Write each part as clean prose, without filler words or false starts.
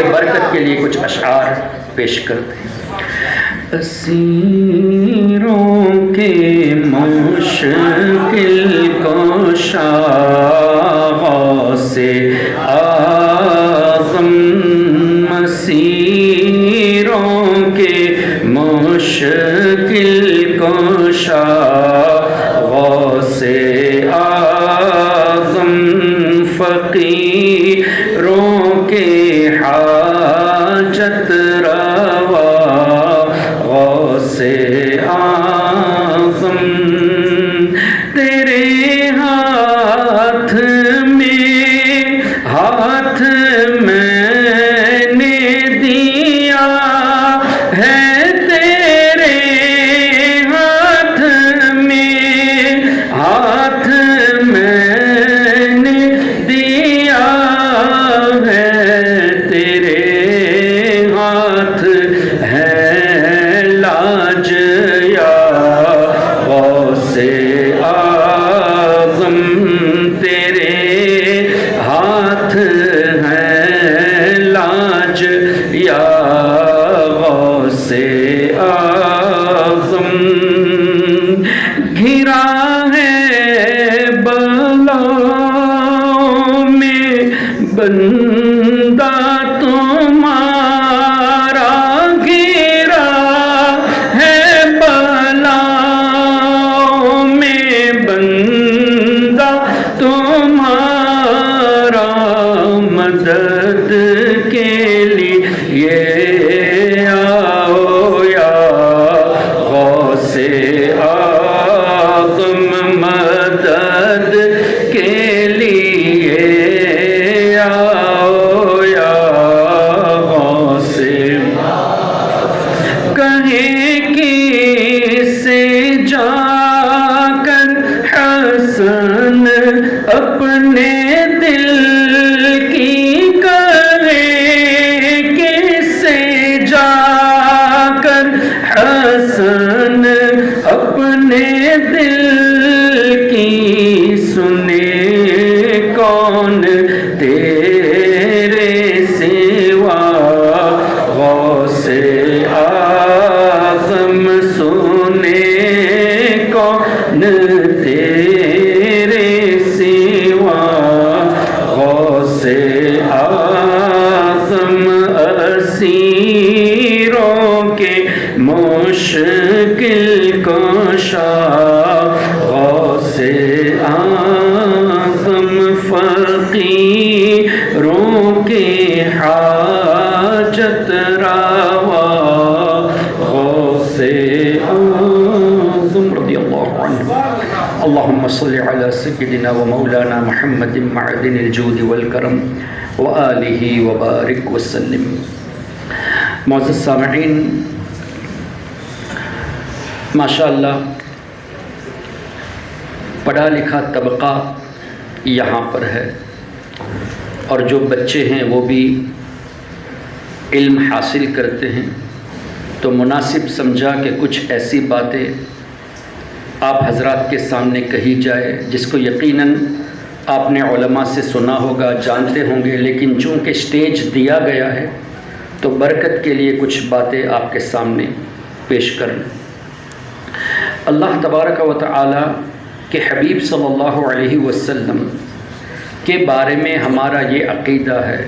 آئیے برکت کے لیے کچھ اشعار پیش کرتے ہیں۔ اسیروں کے مشکل کشا سے اعظم، اسیروں کے مشکل کشا سے اعظم، فقیروں کے حاجت روا سے اعظم، تیرے ہاتھ میں نے دیا ہے، تیرے ہاتھ میں نے دیا ہے، تیرے ہاتھ ہے لاج یا غوث اعظم، تیرے ہاتھ ہے لاج یا غوث اعظم، گھرا ہے بلاؤں میں بندہ تمہارا، گھرا ہے بلاؤں میں بندہ تمہارا، مدد کے لیے آؤ یا غوث اعظم، مدد کے لیے آؤ یا غوث، کہیں کس سے جا کر حسن اپنے دل کی کرے، کس سے جا کر حسن اپنے دل کی سنے، کون تیرے سوا غوث اعظم، سنے کون تیرے سوا غوث اعظم، اسیروں کے مشکل کشا غوث اعظم، فقیروں کے حاجت روا غوث اعظم رضی اللہ عنہ۔ اللهم صل على سيدنا ومولانا محمد معدن الجود والكرم وآلہ وبارک وسلم۔ معزز سامعین، ماشاءاللہ پڑھا لکھا طبقہ یہاں پر ہے، اور جو بچے ہیں وہ بھی علم حاصل کرتے ہیں، تو مناسب سمجھا کہ کچھ ایسی باتیں آپ حضرات کے سامنے کہی جائے جس کو یقیناً آپ نے علماء سے سنا ہوگا، جانتے ہوں گے، لیکن چونکہ سٹیج دیا گیا ہے تو برکت کے لیے کچھ باتیں آپ کے سامنے پیش کرنا۔ اللہ تبارک و تعالی کے حبیب صلی اللہ علیہ وسلم کے بارے میں ہمارا یہ عقیدہ ہے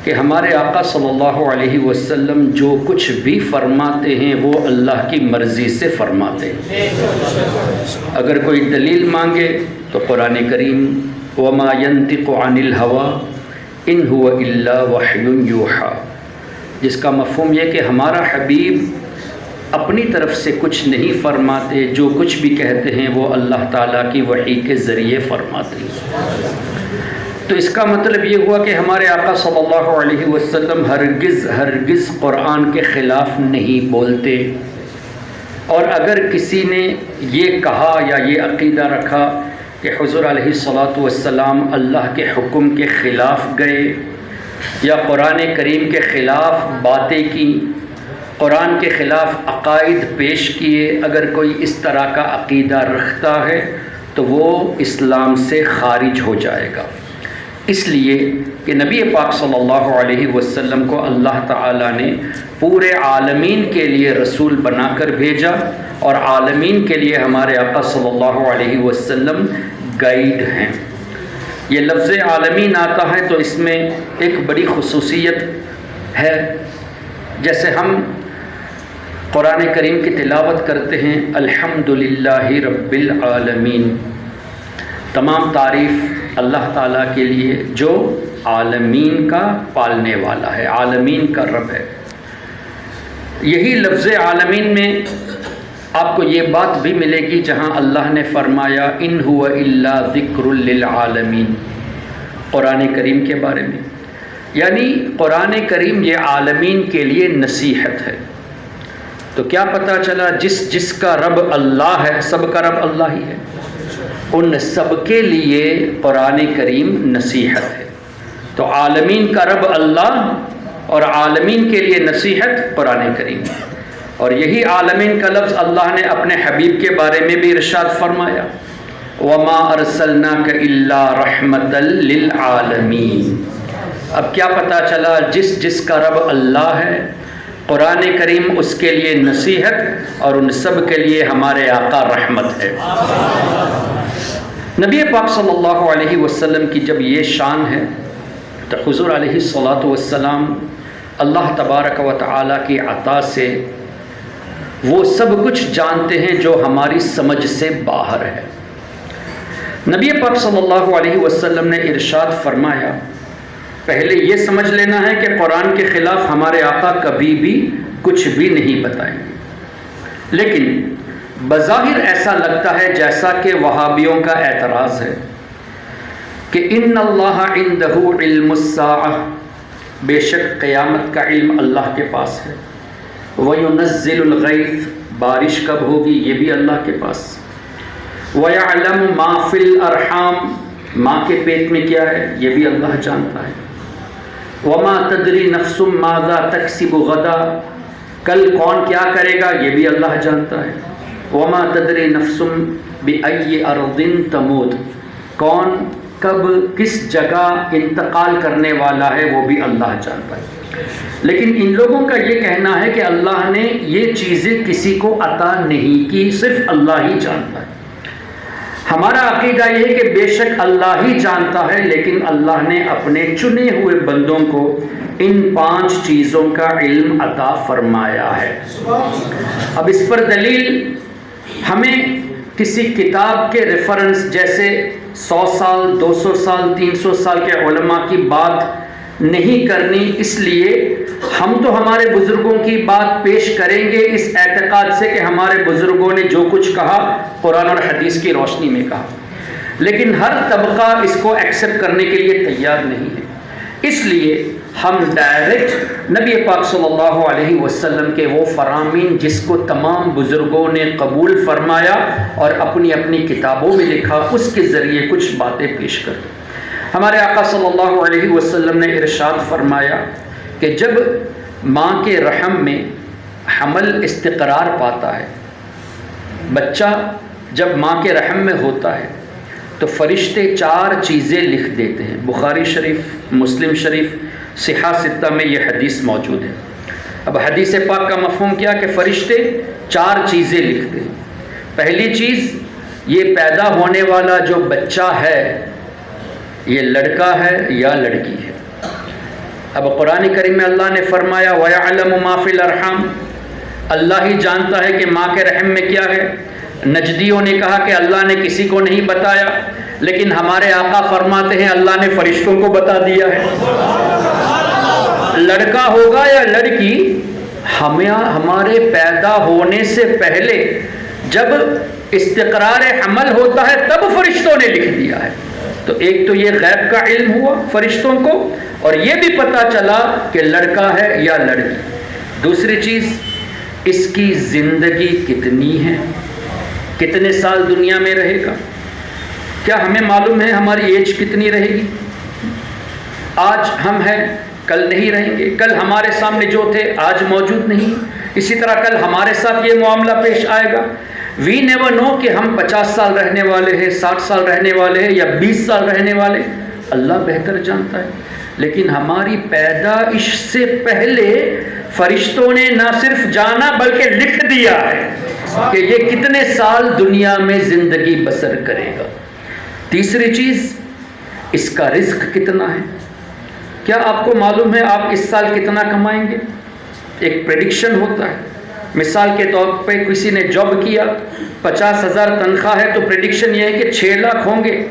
کہ ہمارے آقا صلی اللہ علیہ وسلم جو کچھ بھی فرماتے ہیں وہ اللہ کی مرضی سے فرماتے ہیں۔ اگر کوئی دلیل مانگے تو قرآن کریم وَمَا يَنْطِقُ عَنِ الْهَوَىٰ إِنْ هُوَ إِلَّا وَحْيٌ يُوحَىٰ، جس کا مفہوم یہ کہ ہمارا حبیب اپنی طرف سے کچھ نہیں فرماتے، جو کچھ بھی کہتے ہیں وہ اللہ تعالیٰ کی وحی کے ذریعے فرماتے ہیں۔ تو اس کا مطلب یہ ہوا کہ ہمارے آقا صلی اللہ علیہ وسلم ہرگز قرآن کے خلاف نہیں بولتے، اور اگر کسی نے یہ کہا یا یہ عقیدہ رکھا کہ حضور علیہ الصلاۃ والسلام اللہ کے حکم کے خلاف گئے یا قرآن کریم کے خلاف باتیں کی، قرآن کے خلاف عقائد پیش کیے، اگر کوئی اس طرح کا عقیدہ رکھتا ہے تو وہ اسلام سے خارج ہو جائے گا۔ اس لیے کہ نبی پاک صلی اللہ علیہ وسلم کو اللہ تعالیٰ نے پورے عالمین کے لیے رسول بنا کر بھیجا، اور عالمین کے لیے ہمارے آقا صلی اللہ علیہ وسلم گائیڈ ہیں۔ یہ لفظ عالمین آتا ہے تو اس میں ایک بڑی خصوصیت ہے، جیسے ہم قرآن کریم کی تلاوت کرتے ہیں الحمدللہ رب العالمین، تمام تعریف اللہ تعالیٰ کے لیے جو عالمین کا پالنے والا ہے، عالمین کا رب ہے۔ یہی لفظ عالمین میں آپ کو یہ بات بھی ملے گی جہاں اللہ نے فرمایا ان هو الا ذکر للعالمین، قرآن کریم کے بارے میں، یعنی قرآن کریم یہ عالمین کے لیے نصیحت ہے۔ تو کیا پتہ چلا، جس کا رب اللہ ہے، سب کا رب اللہ ہی ہے، ان سب کے لیے قرآن کریم نصیحت ہے۔ تو عالمین کا رب اللہ اور عالمین کے لیے نصیحت قرآن کریم، اور یہی عالمین کا لفظ اللہ نے اپنے حبیب کے بارے میں بھی ارشاد فرمایا وَمَا أَرْسَلْنَاكَ إِلَّا رَحْمَةً لِلْعَالَمِينَ۔ اب کیا پتہ چلا، جس کا رب اللہ ہے، قرآن کریم اس کے لیے نصیحت، اور ان سب کے لیے ہمارے آقا رحمت ہے۔ نبی پاک صلی اللہ علیہ وسلم کی جب یہ شان ہے تو حضور علیہ الصلاۃ والسلام اللہ تبارک و تعالیٰ کی عطا سے وہ سب کچھ جانتے ہیں جو ہماری سمجھ سے باہر ہے۔ نبی پاک صلی اللہ علیہ وسلم نے ارشاد فرمایا، پہلے یہ سمجھ لینا ہے کہ قرآن کے خلاف ہمارے آقا کبھی بھی کچھ بھی نہیں بتائیں گے، لیکن بظاہر ایسا لگتا ہے جیسا کہ وہابیوں کا اعتراض ہے کہ ان اللہ عندہ علم الساعہ، بے شک قیامت کا علم اللہ کے پاس ہے، وَيُنَزِّلُ الْغَيْثَ، بارش کب ہوگی یہ بھی اللہ کے پاس، وَيَعْلَمُ مَا فِي الْأَرْحَامِ، ماں کے پیٹ میں کیا ہے یہ بھی اللہ جانتا ہے، وَمَا تَدْرِي نَفْسٌ مَاذَا تَكْسِبُ غَدًا، کل کون کیا کرے گا یہ بھی اللہ جانتا ہے، وَمَا تَدْرِي نَفْسٌ بِأَيِّ أَرْضٍ تَمُوتُ، کون کب کس جگہ انتقال کرنے والا ہے وہ بھی اللہ جانتا ہے۔ لیکن ان لوگوں کا یہ کہنا ہے کہ اللہ نے یہ چیزیں کسی کو عطا نہیں کی، صرف اللہ ہی جانتا ہے۔ ہمارا عقیدہ یہ ہے کہ بے شک اللہ ہی جانتا ہے، لیکن اللہ نے اپنے چنے ہوئے بندوں کو ان 5 چیزوں کا علم عطا فرمایا ہے۔ اب اس پر دلیل ہمیں کسی کتاب کے ریفرنس جیسے 100 سال 200 سال 300 سال کے علماء کی بات نہیں کرنی، اس لیے ہم تو ہمارے بزرگوں کی بات پیش کریں گے اس اعتقاد سے کہ ہمارے بزرگوں نے جو کچھ کہا قرآن اور حدیث کی روشنی میں کہا، لیکن ہر طبقہ اس کو ایکسیپٹ کرنے کے لیے تیار نہیں ہے۔ اس لیے ہم ڈائریکٹ نبی پاک صلی اللہ علیہ وسلم کے وہ فرامین جس کو تمام بزرگوں نے قبول فرمایا اور اپنی اپنی کتابوں میں لکھا، اس کے ذریعے کچھ باتیں پیش کرتے۔ ہمارے آقا صلی اللہ علیہ وسلم نے ارشاد فرمایا کہ جب ماں کے رحم میں حمل استقرار پاتا ہے، بچہ جب ماں کے رحم میں ہوتا ہے تو فرشتے 4 چیزیں لکھ دیتے ہیں۔ بخاری شریف، مسلم شریف، صحاح 6 میں یہ حدیث موجود ہے۔ اب حدیث پاک کا مفہوم کیا کہ فرشتے 4 چیزیں لکھتے ہیں۔ پہلی چیز، یہ پیدا ہونے والا جو بچہ ہے یہ لڑکا ہے یا لڑکی ہے۔ اب قرآن کریم میں اللہ نے فرمایا وَيَعْلَمُ مَا فِي الْأَرْحَامِ، اللہ ہی جانتا ہے کہ ماں کے رحم میں کیا ہے۔ نجدیوں نے کہا کہ اللہ نے کسی کو نہیں بتایا، لیکن ہمارے آقا فرماتے ہیں اللہ نے فرشتوں کو بتا دیا ہے۔ لڑکا ہوگا یا لڑکی، ہمارے پیدا ہونے سے پہلے جب استقرار حمل ہوتا ہے تب فرشتوں نے لکھ دیا ہے۔ تو ایک تو یہ غیب کا علم ہوا فرشتوں کو، اور یہ بھی پتہ چلا کہ لڑکا ہے یا لڑکی۔ دوسری چیز، اس کی زندگی کتنی ہے، کتنے سال دنیا میں رہے گا۔ کیا ہمیں معلوم ہے ہماری ایج کتنی رہے گی؟ آج ہم ہیں، کل نہیں رہیں گے۔ کل ہمارے سامنے جو تھے آج موجود نہیں، اسی طرح کل ہمارے ساتھ یہ معاملہ پیش آئے گا۔ وی نیور نو کہ ہم 50 سال رہنے والے ہیں، 60 سال رہنے والے ہیں یا 20 سال رہنے والے، اللہ بہتر جانتا ہے. لیکن ہماری پیدائش سے پہلے فرشتوں نے نہ صرف جانا بلکہ لکھ دیا ہے کہ یہ کتنے سال دنیا میں زندگی بسر کرے گا. تیسری چیز، اس کا رزق کتنا ہے. کیا آپ کو معلوم ہے آپ اس سال کتنا کمائیں گے؟ ایک پریڈکشن ہوتا ہے. مثال کے طور پہ کسی نے جاب کیا، 50,000 تنخواہ ہے، تو پریڈکشن یہ ہے کہ 6 لاکھ ہوں گے.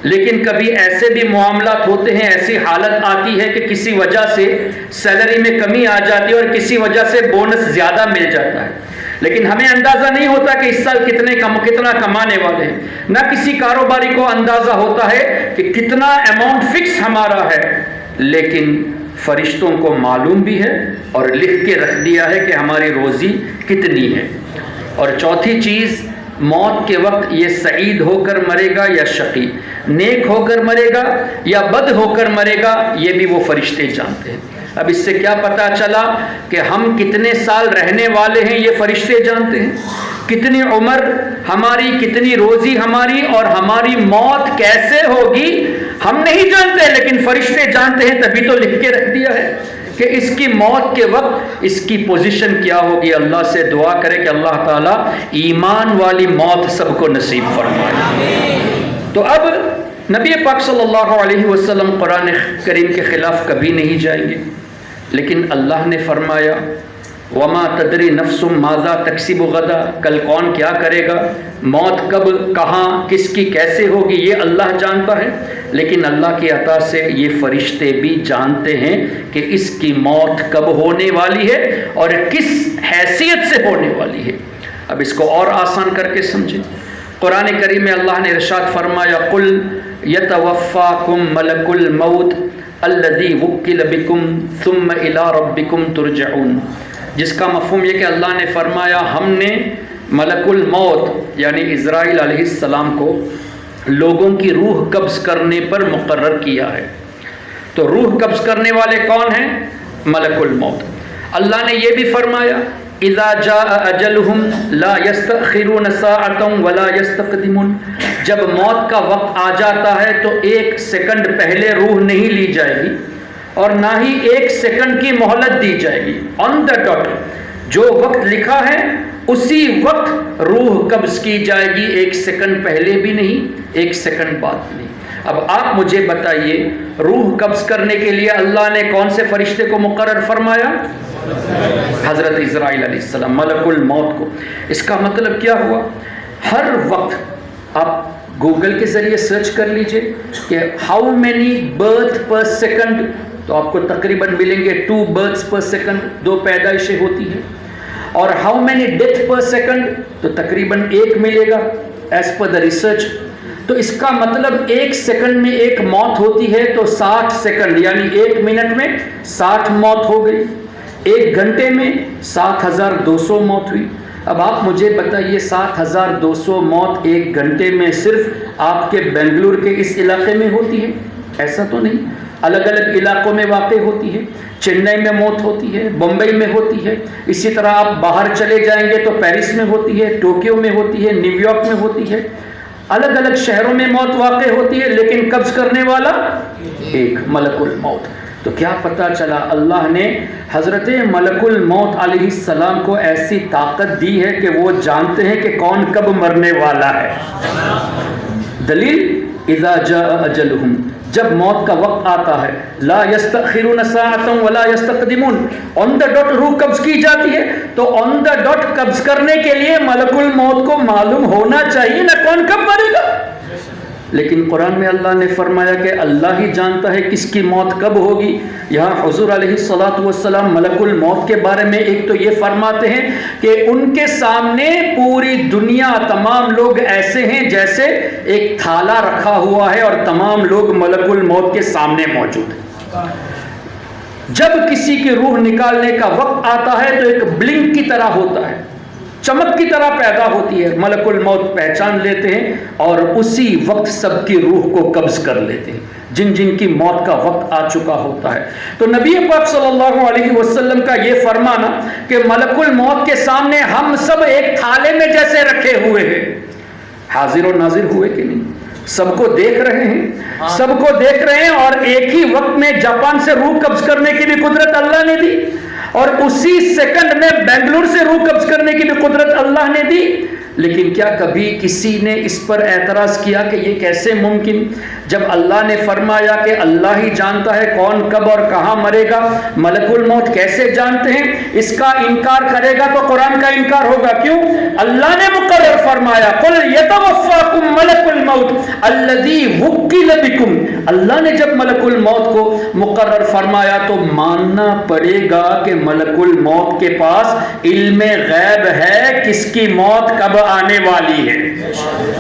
لیکن کبھی ایسے بھی معاملات ہوتے ہیں، ایسی حالت آتی ہے کہ کسی وجہ سے سیلری میں کمی آ جاتی ہے اور کسی وجہ سے بونس زیادہ مل جاتا ہے. لیکن ہمیں اندازہ نہیں ہوتا کہ اس سال کتنا کمانے والے ہیں. نہ کسی کاروباری کو اندازہ ہوتا ہے کہ کتنا اماؤنٹ فکس ہمارا ہے. لیکن فرشتوں کو معلوم بھی ہے اور لکھ کے رکھ دیا ہے کہ ہماری روزی کتنی ہے. اور چوتھی چیز، موت کے وقت یہ سعید ہو کر مرے گا یا شقی، نیک ہو کر مرے گا یا بد ہو کر مرے گا، یہ بھی وہ فرشتے جانتے ہیں. اب اس سے کیا پتا چلا کہ ہم کتنے سال رہنے والے ہیں، یہ فرشتے جانتے ہیں. کتنی عمر ہماری، کتنی روزی ہماری، اور ہماری موت کیسے ہوگی ہم نہیں جانتے، لیکن فرشتے جانتے ہیں. تبھی تو لکھ کے رکھ دیا ہے کہ اس کی موت کے وقت اس کی پوزیشن کیا ہوگی. اللہ سے دعا کرے کہ اللہ تعالیٰ ایمان والی موت سب کو نصیب فرمائے. تو اب نبی پاک صلی اللہ علیہ وسلم قرآن کریم کے خلاف کبھی نہیں جائیں گے. لیکن اللہ نے فرمایا وما تدری نفس ماذا تکسب غدا، کل کون کیا کرے گا، موت کب، کہاں، کس کی کیسے ہوگی، یہ اللہ جانتا ہے. لیکن اللہ کی عطا سے یہ فرشتے بھی جانتے ہیں کہ اس کی موت کب ہونے والی ہے اور کس حیثیت سے ہونے والی ہے. اب اس کو اور آسان کر کے سمجھیں. قرآن کریم میں اللہ نے ارشاد فرمایا قل یتوفاکم ملک الموت الذی وکل بکم ثم الی ربکم ترجعون، جس کا مفہوم یہ کہ اللہ نے فرمایا ہم نے ملک الموت یعنی اسرائیل علیہ السلام کو لوگوں کی روح قبض کرنے پر مقرر کیا ہے. تو روح قبض کرنے والے کون ہیں؟ ملک الموت. اللہ نے یہ بھی فرمایا اذا جاء اجلہم لا یستأخرون ساعتا ولا یستقدمون، جب موت کا وقت آ جاتا ہے تو 1 سیکنڈ پہلے روح نہیں لی جائے گی اور نہ ہی 1 سیکنڈ کی مہلت دی جائے گی. آن دا ڈاٹ، جو وقت لکھا ہے اسی وقت روح قبض کی جائے گی، 1 سیکنڈ پہلے بھی نہیں، 1 سیکنڈ بعد بھی نہیں. اب آپ مجھے بتائیے روح قبض کرنے کے لیے اللہ نے کون سے فرشتے کو مقرر فرمایا؟ حضرت اسرائیل علیہ السلام، ملک الموت کو. اس کا مطلب کیا ہوا؟ ہر وقت آپ گوگل کے ذریعے سرچ کر لیجئے کہ how many birth per second, تو آپ کو تقریباً ملیں گے 2 برتھس پر سیکنڈ، 2 پیدائشیں ہوتی ہیں. اور how many death per second, تو تقریباً 1 ملے گا ایز پر دا ریسرچ. تو اس کا مطلب 1 سیکنڈ میں 1 موت ہوتی ہے تو 60 سیکنڈ یعنی 1 منٹ میں 60 موت ہو گئی. 1 گھنٹے میں 7,200 موت ہوئی. اب آپ مجھے بتائیے 7,200 موت 1 گھنٹے میں صرف آپ کے بنگلور کے اس علاقے میں ہوتی ہے؟ ایسا تو نہیں، الگ الگ علاقوں میں واقع ہوتی ہے. چنئی میں موت ہوتی ہے، بمبئی میں ہوتی ہے، اسی طرح آپ باہر چلے جائیں گے تو پیرس میں ہوتی ہے، ٹوکیو میں ہوتی ہے، نیو یارک میں ہوتی ہے. الگ الگ شہروں میں موت واقع ہوتی ہے، لیکن قبض کرنے والا ایک، ملک الموت. تو کیا پتہ چلا اللہ نے حضرت ملک الموت علیہ السلام کو ایسی طاقت دی ہے کہ وہ جانتے ہیں کہ کون کب مرنے والا ہے. دلیل اذا جاء اجلہم، جب موت کا وقت آتا ہے لا یستأخرون ساعتا ولا یستقدمون، آن دا ڈاٹ روح قبض کی جاتی ہے. تو آن دا ڈاٹ قبض کرنے کے لیے ملک الموت کو معلوم ہونا چاہیے نا کون کب مرے گا. لیکن قرآن میں اللہ نے فرمایا کہ اللہ ہی جانتا ہے کس کی موت کب ہوگی. یہاں حضور علیہ الصلوۃ والسلام ملک الموت کے بارے میں ایک تو یہ فرماتے ہیں کہ ان کے سامنے پوری دنیا، تمام لوگ ایسے ہیں جیسے ایک تھالا رکھا ہوا ہے اور تمام لوگ ملک الموت کے سامنے موجود ہیں. جب کسی کی روح نکالنے کا وقت آتا ہے تو ایک بلنک کی طرح ہوتا ہے، چمک کی طرح پیدا ہوتی ہے. ملک الموت پہچان لیتے ہیں اور اسی وقت سب کی روح کو قبض کر لیتے ہیں جن جن کی موت کا وقت آ چکا ہوتا ہے. تو نبی پاک صلی اللہ علیہ وسلم کا یہ فرمانا کہ ملک الموت کے سامنے ہم سب ایک تھالے میں جیسے رکھے ہوئے ہیں، حاضر و ناظر ہوئے کہ نہیں؟ سب کو دیکھ رہے ہیں، سب کو دیکھ رہے ہیں، اور ایک ہی وقت میں جاپان سے روح قبض کرنے کی بھی قدرت اللہ نے دی، اور اسی سیکنڈ میں بنگلور سے روح قبض کرنے کی بھی قدرت اللہ نے دی۔ لیکن کیا کبھی کسی نے اس پر اعتراض کیا کہ یہ کیسے ممکن؟ جب اللہ نے فرمایا کہ اللہ ہی جانتا ہے کون کب اور کہاں مرے گا، ملک الموت کیسے جانتے ہیں؟ اس کا انکار کرے گا تو قرآن کا انکار ہوگا۔ کیوں؟ اللہ نے مقرر فرمایا قل یتوفاکم ملک الموت الذی وکل بکم۔ اللہ نے جب ملک الموت کو مقرر فرمایا تو ماننا پڑے گا کہ ملک الموت کے پاس علم غیب ہے، کس کی موت کب آنے والی ہے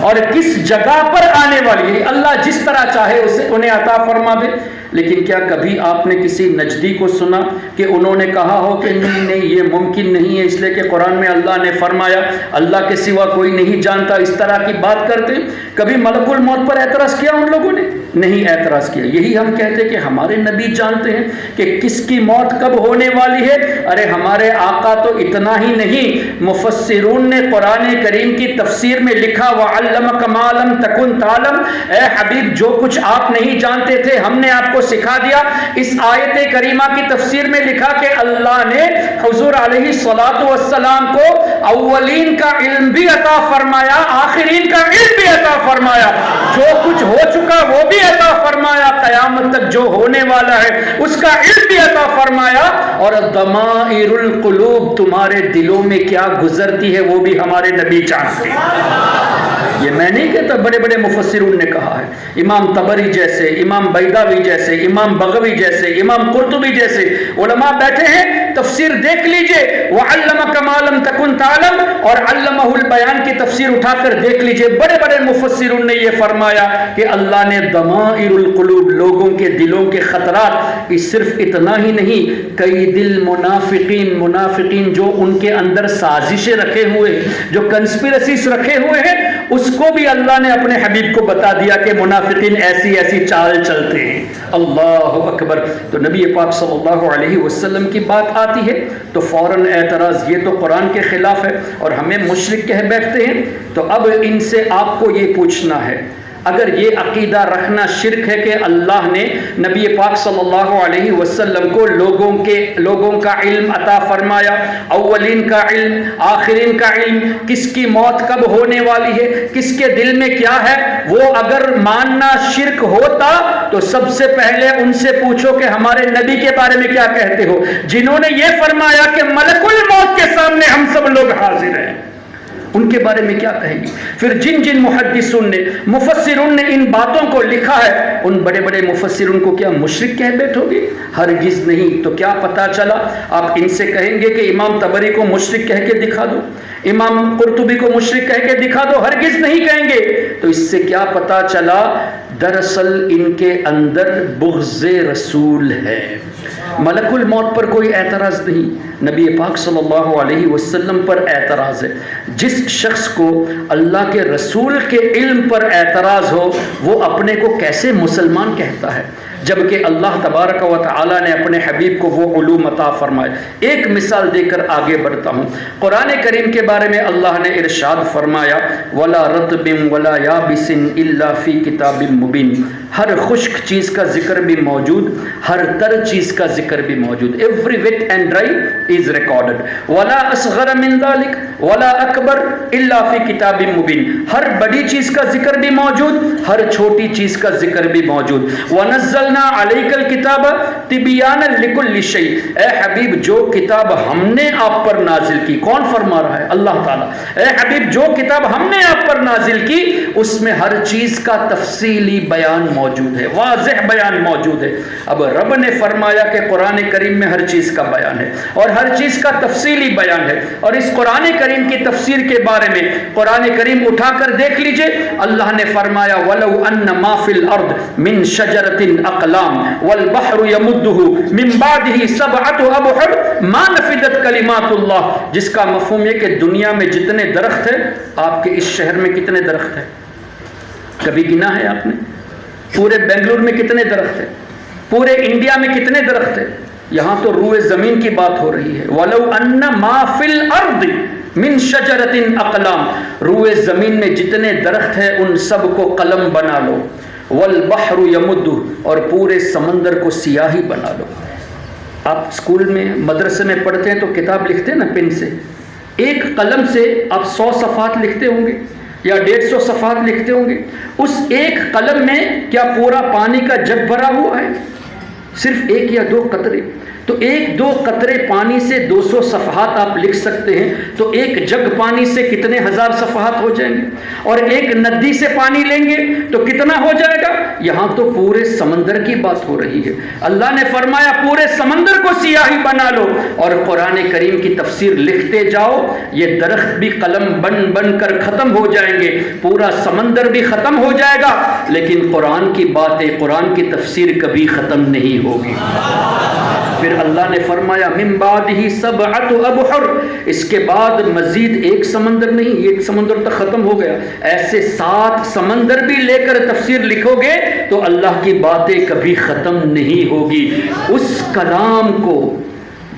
اور کس جگہ پر آنے والی ہے۔ اللہ جس طرح چاہے اسے انہیں عطا فرما دے۔ لیکن کیا کبھی آپ نے کسی نجدی کو سنا کہ انہوں نے کہا ہو کہ نہیں یہ ممکن نہیں ہے، اس لیے کہ قرآن میں اللہ نے فرمایا اللہ کے سوا کوئی نہیں جانتا، اس طرح کی بات کرتے؟ کبھی ملک الموت پر اعتراض کیا ان لوگوں نے؟ نہیں اعتراض کیا۔ یہی ہم کہتے کہ ہمارے نبی جانتے ہیں کہ کس کی موت کب ہونے والی ہے۔ ارے ہمارے آقا تو اتنا ہی نہیں، مفسرون نے قرآن کریم کی تفسیر میں لکھا وَعَلَّمَكَ مَا لَمْ تَكُنْ تَعْلَمْ، اے حبیب جو کچھ آپ نہیں جانتے تھے ہم نے آپ کو سکھا دیا۔ اس آیت کریمہ کی تفسیر میں لکھا کہ اللہ نے حضور علیہ الصلوۃ والسلام کو اولین کا علم بھی عطا فرمایا، آخرین کا علم بھی عطا فرمایا، جو کچھ ہو چکا وہ بھی عطا فرمایا، قیامت تک جو ہونے والا ہے اس کا علم بھی عطا فرمایا، اور ضمائر القلوب تمہارے دلوں میں کیا گزرتی ہے وہ بھی ہمارے نبی جانتے ہیں۔ یہ میں نہیں کہتا، بڑے بڑے مفسرون نے کہا ہے، امام طبری جیسے، امام بیضاوی جیسے، امام بغوی جیسے، امام قرطبی جیسے علماء بیٹھے ہیں، تفسیر دیکھ لیجئے، وَعَلَّمَكَ مَا لَمْ تَكُنْ تَعْلَمْ اور عَلَّمَهُ الْبَيَانِ کی تفسیر اٹھا کر دیکھ لیجئے۔ بڑے بڑے مفسرون نے یہ فرمایا کہ اللہ نے ضمائر القلوب لوگوں کے دلوں کے خطرات، صرف اتنا ہی نہیں، کئی دل منافقین جو ان کے اندر سازشیں رکھے ہوئے ہیں، جو کنسپیرسیز رکھے ہوئے ہیں، اس کو بھی اللہ نے اپنے حبیب کو بتا دیا کہ منافقین ایسی ایسی چال چلتے ہیں۔ اللہ اکبر۔ تو نبی پاک صلی اللہ علیہ وسلم کی بات آتی ہے تو فوراً اعتراض، یہ تو قرآن کے خلاف ہے اور ہمیں مشرک کہہ بیٹھتے ہیں۔ تو اب ان سے آپ کو یہ پوچھنا ہے، اگر یہ عقیدہ رکھنا شرک ہے کہ اللہ نے نبی پاک صلی اللہ علیہ وسلم کو لوگوں کا علم عطا فرمایا، اولین کا علم، آخرین کا علم، کس کی موت کب ہونے والی ہے، کس کے دل میں کیا ہے، وہ اگر ماننا شرک ہوتا تو سب سے پہلے ان سے پوچھو کہ ہمارے نبی کے بارے میں کیا کہتے ہو، جنہوں نے یہ فرمایا کہ ملک الموت کے سامنے ہم سب لوگ حاضر ہیں، ان کے بارے میں کیا کہیں گی؟ پھر جن محدثون نے، مفسرون نے ان باتوں کو لکھا ہے، ان بڑے بڑے مفسرون کو کیا مشرک کہہ بیٹھو گے؟ ہرگز نہیں۔ تو کیا پتا چلا؟ آپ ان سے کہیں گے کہ امام طبری کو مشرک کہہ کے دکھا دو، امام قرطبی کو مشرک کہہ کے دکھا دو، ہرگز نہیں کہیں گے۔ تو اس سے کیا پتا چلا؟ دراصل ان کے اندر بغض رسول ہے۔ ملک الموت پر کوئی اعتراض نہیں، نبی پاک صلی اللہ علیہ وسلم پر اعتراض ہے۔ جس شخص کو اللہ کے رسول کے علم پر اعتراض ہو وہ اپنے کو کیسے مسلمان کہتا ہے، جبکہ اللہ تبارک و تعالی نے اپنے حبیب کو وہ علوم عطا فرمائے۔ ایک مثال دے کر آگے بڑھتا ہوں۔ قرآن کریم کے بارے میں اللہ نے ارشاد فرمایا وَلَا رَطْبٍ وَلَا يَابِسٍ إِلَّا فِي كِتَابٍ مُبِينٍ۔ ہر خشک چیز کا ذکر بھی موجود، ہر تر چیز کا ذکر بھی موجود۔ Every wet and dry is recorded. وَلَا أَصْغَرَ مِن ذَلِكَ وَلَا أَكْبَرَ إِلَّا فِي كِتَابٍ مُبِينٍ۔ ہر بڑی چیز کا ذکر بھی موجود، ہر چھوٹی چیز کا ذکر بھی موجود۔ وَنَزَّلْنَا عَلَيْكَ الْكِتَابَ تِبْيَانًا لِكُلِّ شَيْءٍ۔ اے حبیب جو کتاب ہم نے آپ پر نازل کی، کون فرما رہا ہے؟ اللہ تعالیٰ۔ اے حبیب جو کتاب ہم نے آپ پر نازل کی اس میں ہر چیز کا تفصیلی بیان موجود ہے، واضح بیان موجود ہے۔ اب رب نے فرمایا کہ قرآن کریم میں ہر چیز کا بیان ہے اور ہر چیز کا تفصیلی بیان ہے، اور اس قرآن کریم کی تفسیر کے بارے میں قرآن کریم اٹھا کر دیکھ لیجئے، اللہ نے فرمایا وَلَوْ أَنَّ مَا فِي الْأَرْضِ مِنْ شَجَرَةٍ أَقْلَامٍ وَالْبَحْرُ يَمُدُّهُ مِنْ بَعْدِهِ سَبْعَةُ أَبْحُرٍ مَا نَفِدَتْ كَلِمَاتُ اللَّهِ۔ جس کا مفہوم یہ کہ دنیا میں جتنے درخت ہیں، آپ کے اس شہر میں کتنے درخت ہیں؟ کبھی گنا ہے آپ نے؟ پورے بنگلور میں کتنے درخت ہیں؟ پورے انڈیا میں کتنے درخت ہیں؟ یہاں تو روئے زمین کی بات ہو رہی ہے۔ وَلَوْ أَنَّ مَا فِي الْأَرْضِ من شجرۃ اقلام، روئے زمین میں جتنے درخت ہیں ان سب کو قلم بنا لو، والبحر یمد، اور پورے سمندر کو سیاہی بنا لو۔ آپ اسکول میں مدرسے میں پڑھتے ہیں تو کتاب لکھتے ہیں نا پن سے، ایک قلم سے آپ 100 صفحات لکھتے ہوں گے یا 150 صفحات لکھتے ہوں گے۔ اس ایک قلم میں کیا پورا پانی کا جگ بھرا ہوا ہے؟ صرف ایک یا دو قطرے۔ تو ایک دو قطرے پانی سے 200 صفحات آپ لکھ سکتے ہیں، تو ایک جگ پانی سے کتنے ہزار صفحات ہو جائیں گے؟ اور ایک ندی سے پانی لیں گے تو کتنا ہو جائے گا؟ یہاں تو پورے سمندر کی بات ہو رہی ہے۔ اللہ نے فرمایا پورے سمندر کو سیاہی بنا لو، اور قرآن کریم کی تفسیر لکھتے جاؤ، یہ درخت بھی قلم بن بن کر ختم ہو جائیں گے، پورا سمندر بھی ختم ہو جائے گا، لیکن قرآن کی باتیں، قرآن کی تفسیر کبھی ختم نہیں ہوگی۔ پھر اللہ نے فرمایا من بعدہ سبعۃ ابحر، اس کے بعد مزید ایک سمندر نہیں، ایک سمندر تو ختم ہو گیا، ایسے 7 سمندر بھی لے کر تفسیر لکھو گے تو اللہ کی باتیں کبھی ختم نہیں ہوگی۔ اس کلام کو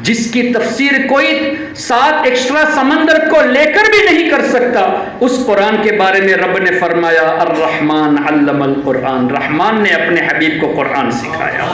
جس کی تفسیر کوئی 7 ایکسٹرا سمندر کو لے کر بھی نہیں کر سکتا، اس قرآن کے بارے میں رب نے فرمایا الرحمن علم القرآن، رحمان نے اپنے حبیب کو قرآن سکھایا۔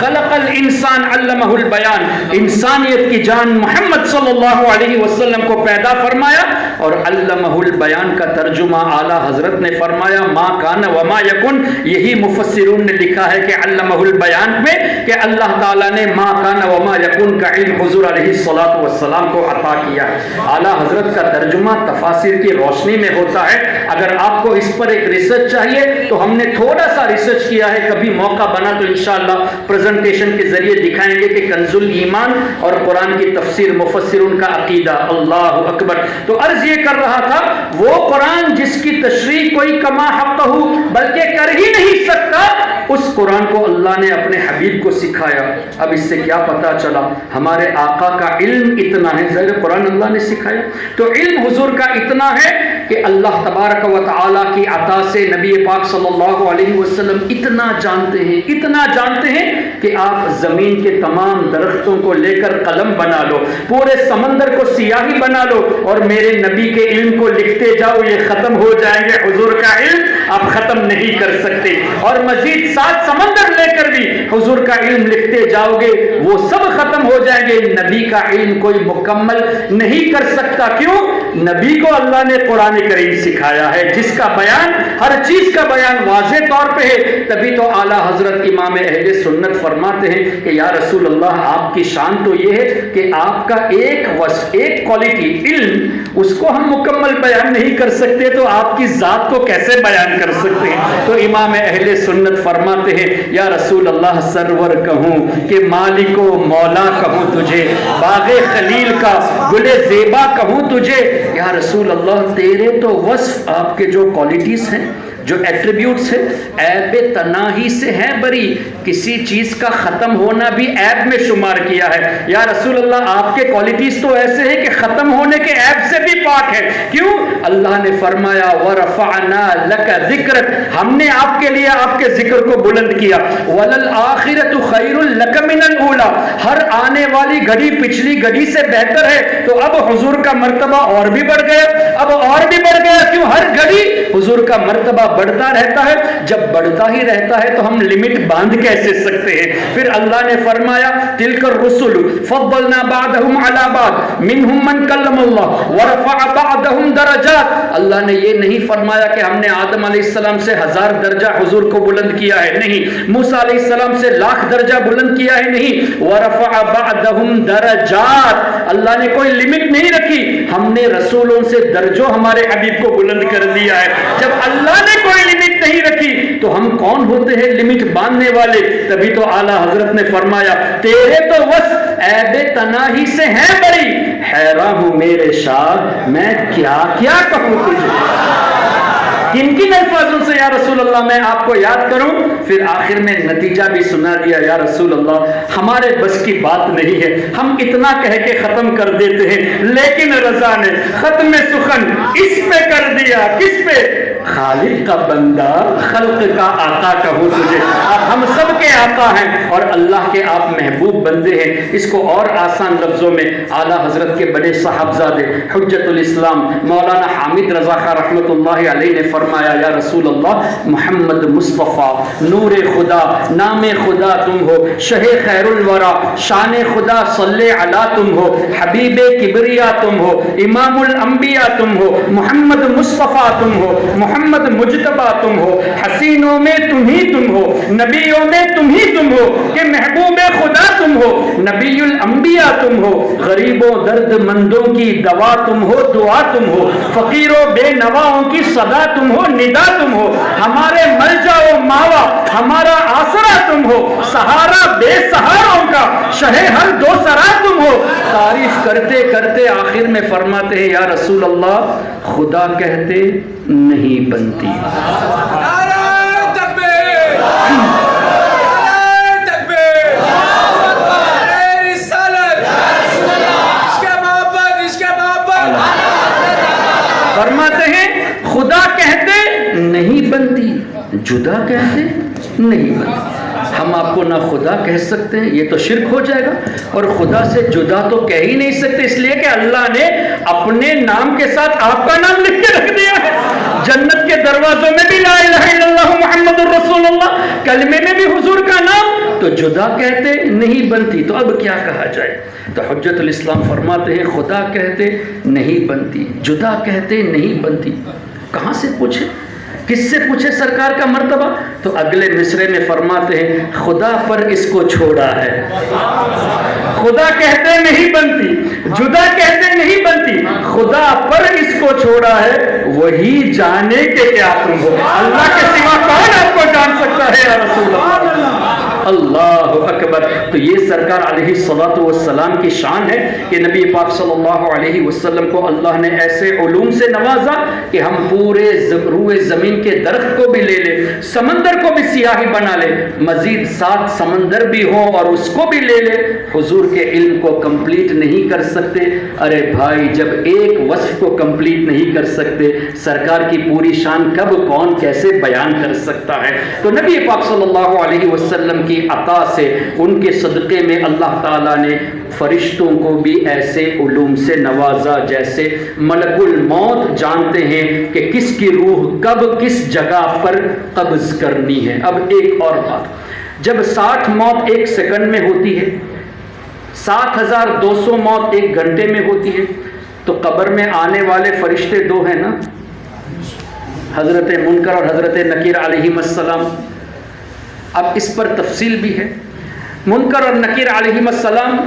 خلق الانسان علمہ البیان، انسانیت کی جان محمد صلی اللہ علیہ وسلم کو پیدا فرمایا، اور علمہ البیان کا ترجمہ اعلیٰ حضرت نے فرمایا ما کان وما یکن۔ یہی مفسرون نے لکھا ہے کہ علمہ البیان میں کہ اللہ تعالیٰ نے ما کان وما یکن کا علم حضور علیہ الصلوۃ والسلام کو عطا کیا ہے۔ اعلیٰ حضرت کا ترجمہ تفاسیر کی روشنی میں ہوتا ہے۔ اگر آپ کو اس پر ایک ریسرچ چاہیے تو ہم نے تھوڑا سا ریسرچ کیا ہے، کبھی موقع بنا تو انشاءاللہ پریزنٹیشن کے ذریعے دکھائیں گے کہ کنز الایمان اور قرآن کی تفسیر مفسرون کا عقیدہ۔ اللہ اکبر۔ تو عرض یہ کر رہا تھا وہ قرآن جس کی تشریح کوئی کما حقہ بلکہ کر ہی نہیں سکتا، اس قرآن کو اللہ نے اپنے حبیب کو سکھایا۔ اب اس سے کیا پتا چلا؟ ہمارے آقا کا علم اتنا ہے، ظاہر قرآن اللہ نے سکھایا، تو علم حضور کا اتنا ہے کہ اللہ تبارک و تعالیٰ کی عطا سے نبی پاک صلی اللہ علیہ وسلم اتنا جانتے ہیں، اتنا جانتے ہیں کہ آپ زمین کے تمام درختوں کو لے کر قلم بنا لو، پورے سمندر کو سیاہی بنا لو، اور میرے نبی کے علم کو لکھتے جاؤ، یہ ختم ہو جائیں گے۔ حضور کا علم آپ ختم نہیں کر سکتے، اور مزید 7 سمندر لے کر بھی حضور کا علم لکھتے جاؤ گے وہ سب ختم ہو جائیں گے۔ نبی کا علم کوئی مکمل نہیں کر سکتا، کیوں؟ نبی کو اللہ نے قرآن کریم سکھایا ہے، جس کا بیان، ہر چیز کا بیان واضح طور پہ ہے۔ تبھی تو اعلیٰ حضرت امام اہل سنت فرماتے ہیں کہ یا رسول اللہ آپ کی شان تو یہ ہے کہ آپ کا ایک وصف، ایک کوالٹی علم، اس کو ہم مکمل بیان نہیں کر سکتے تو آپ کی ذات کو کیسے بیان کر سکتے ہیں؟ تو امام اہل سنت فرماتے ہیں یا رسول اللہ سرور کہوں کہ مالک و مولا کہوں تجھے، باغ خلیل کا گل زیبا کہوں تجھے، یا رسول اللہ تیرے تو وصف، آپ کے جو کوالٹیز ہیں، جو ایٹریبیوٹس ہیں، عیب تناہی سے ہیں بری، کسی چیز کا ختم ہونا بھی عیب میں شمار کیا ہے۔ یا رسول اللہ آپ کے کوالٹیز تو ایسے ہیں کہ ختم ہونے کے عیب سے بھی پاک ہے، کیوں؟ اللہ نے فرمایا وَرَفَعْنَا لَكَ ذِكْرَكَ، ہم نے آپ کے لیے آپ کے ذکر کو بلند کیا۔ وَلَلْآخِرَةُ خَيْرٌ لَكَ مِنَ الْأُولَى، ہر آنے والی گھڑی پچھلی گھڑی سے بہتر ہے۔ تو اب حضور کا مرتبہ اور بھی بڑھ گیا، اب اور بھی بڑھ گیا، کیوں؟ ہر گھڑی حضور کا مرتبہ بڑھتا رہتا ہے، جب بڑھتا ہی رہتا ہے تو ہم لمٹ باندھ کیسے سکتے ہیں؟ پھر اللہ نے فرمایا تلک الرسل فضلنا بعضهم على بعض منهم من کلم اللہ ورفع بعضهم درجات۔ اللہ نے یہ نہیں فرمایا کہ ہم نے آدم علیہ السلام سے 1000 درجہ حضور کو بلند کیا ہے، نہیں۔ موسیٰ علیہ السلام سے 1,00,000 درجہ بلند کیا ہے، نہیں۔ ورفع بعضهم درجات، اللہ نے کوئی لمٹ نہیں رکھی، ہم نے رسولوں سے درجوں ہمارے حبیب کو بلند کر دیا ہے۔ جب اللہ نے کوئی لمٹ نہیں رکھی تو ہم کون ہوتے ہیں لمٹ باندھنے والے؟ تبھی تو اعلیٰ حضرت نے فرمایا تیرے تو وصف عیب تناہی سے ہیں بری، حیران ہوں میرے شاہ میں کیا کیا کہوں تجھے۔ کن کن الفاظوں سے یا رسول اللہ میں آپ کو یاد کروں؟ پھر آخر میں نتیجہ بھی سنا دیا، یا رسول اللہ ہمارے بس کی بات نہیں ہے، ہم اتنا کہہ کے ختم کر دیتے ہیں، لیکن رضا نے ختم سخن اس پہ کر دیا، کس پہ؟ خالق کا بندہ خلق کا آقا کہوں تجھے. آپ ہم سب کے آقا ہیں اور اللہ کے آپ محبوب بندے ہیں. اس کو اور آسان لفظوں میں اعلیٰ حضرت کے بڑے صاحبزادے حجت الاسلام مولانا حامد رضا خان رحمۃ اللہ علیہ نے فرمایا یا رسول اللہ محمد مصطفیٰ نور خدا نام خدا تم ہو, شہ خیر الورا شان خدا صلی علی تم ہو, حبیب کبریا تم ہو, امام الانبیاء تم ہو, محمد مصطفیٰ تم ہو, محمد مجتبیٰ تم ہو, حسینوں میں تم ہی تم ہو, نبیوں میں تم ہی تم ہو, کہ محبوب خدا تم ہو, نبی الانبیاء تم ہو, غریبوں درد مندوں کی دوا تم ہو, دعا تم ہو, فقیروں بے نواؤں کی صدا تم ہو, ندا تم ہو, ہمارے ملجا و ماوا ہمارا آسرا تم ہو, سہارا بے سہاروں کا شہ ہر دو سرا تم ہو. تعریف کرتے کرتے آخر میں فرماتے ہیں یا رسول اللہ خدا کہتے نہیں بنتی. نعرہ تکبیر، نعرہ تکبیر، نعرہ رسالت، عشق محبت، عشق محبت. فرماتے ہیں خدا کہتے نہیں بنتی, جدا کہتے نہیں بنتی. ہم آپ کو نہ خدا کہہ سکتے ہیں, یہ تو شرک ہو جائے گا, اور خدا سے جدا تو کہہ ہی نہیں سکتے اس لیے کہ اللہ نے اپنے نام کے ساتھ آپ کا نام لکھ کے رکھ دیا ہے. جنت کے دروازوں میں بھی لا الہ الا اللہ محمد الرسول اللہ, کلمے میں بھی حضور کا نام, تو جدا کہتے نہیں بنتی, تو اب کیا کہا جائے. تو حجت الاسلام فرماتے ہیں خدا کہتے نہیں بنتی, جدا کہتے نہیں بنتی. کہاں سے پوچھے, کس سے پوچھے سرکار کا مرتبہ؟ تو اگلے مصرے میں فرماتے ہیں خدا پر اس کو چھوڑا ہے. خدا کہتے نہیں بنتی, جدا کہتے نہیں بنتی, خدا پر اس کو چھوڑا ہے, وہی جانے کہ کیا تم ہو. اللہ کے سوا کون آپ کو جان سکتا ہے یا رسول اللہ. اللہ اکبر. تو یہ سرکار علیہ الصلوۃ والسلام کی شان ہے کہ نبی پاک صلی اللہ علیہ وسلم کو اللہ نے ایسے علوم سے نوازا کہ ہم پورے روئے زمین کے درخت کو بھی لے لیں, سمندر کو بھی سیاہی بنا لیں, مزید 7 سمندر بھی ہوں اور اس کو بھی لے لیں, حضور کے علم کو کمپلیٹ نہیں کر سکتے. ارے بھائی جب ایک وصف کو کمپلیٹ نہیں کر سکتے, سرکار کی پوری شان کب کون کیسے بیان کر سکتا ہے. تو نبی پاک صلی اللہ علیہ وسلم کی عطا سے, ان کے صدقے میں اللہ تعالیٰ نے فرشتوں کو بھی ایسے علوم سے نوازا جیسے ملک الموت جانتے ہیں کہ کس کی روح کب کس جگہ پر قبض کرنی ہے. اب ایک اور بات, جب 60 موت 1 سیکنڈ میں ہوتی ہے, 7,200 موت 1 گھنٹے میں ہوتی ہے, تو قبر میں آنے والے فرشتے 2 ہیں نا, حضرت منکر اور حضرت نکیر علیہم السلام. اب اس پر تفصیل بھی ہے. منکر اور نکیر علیہم السلام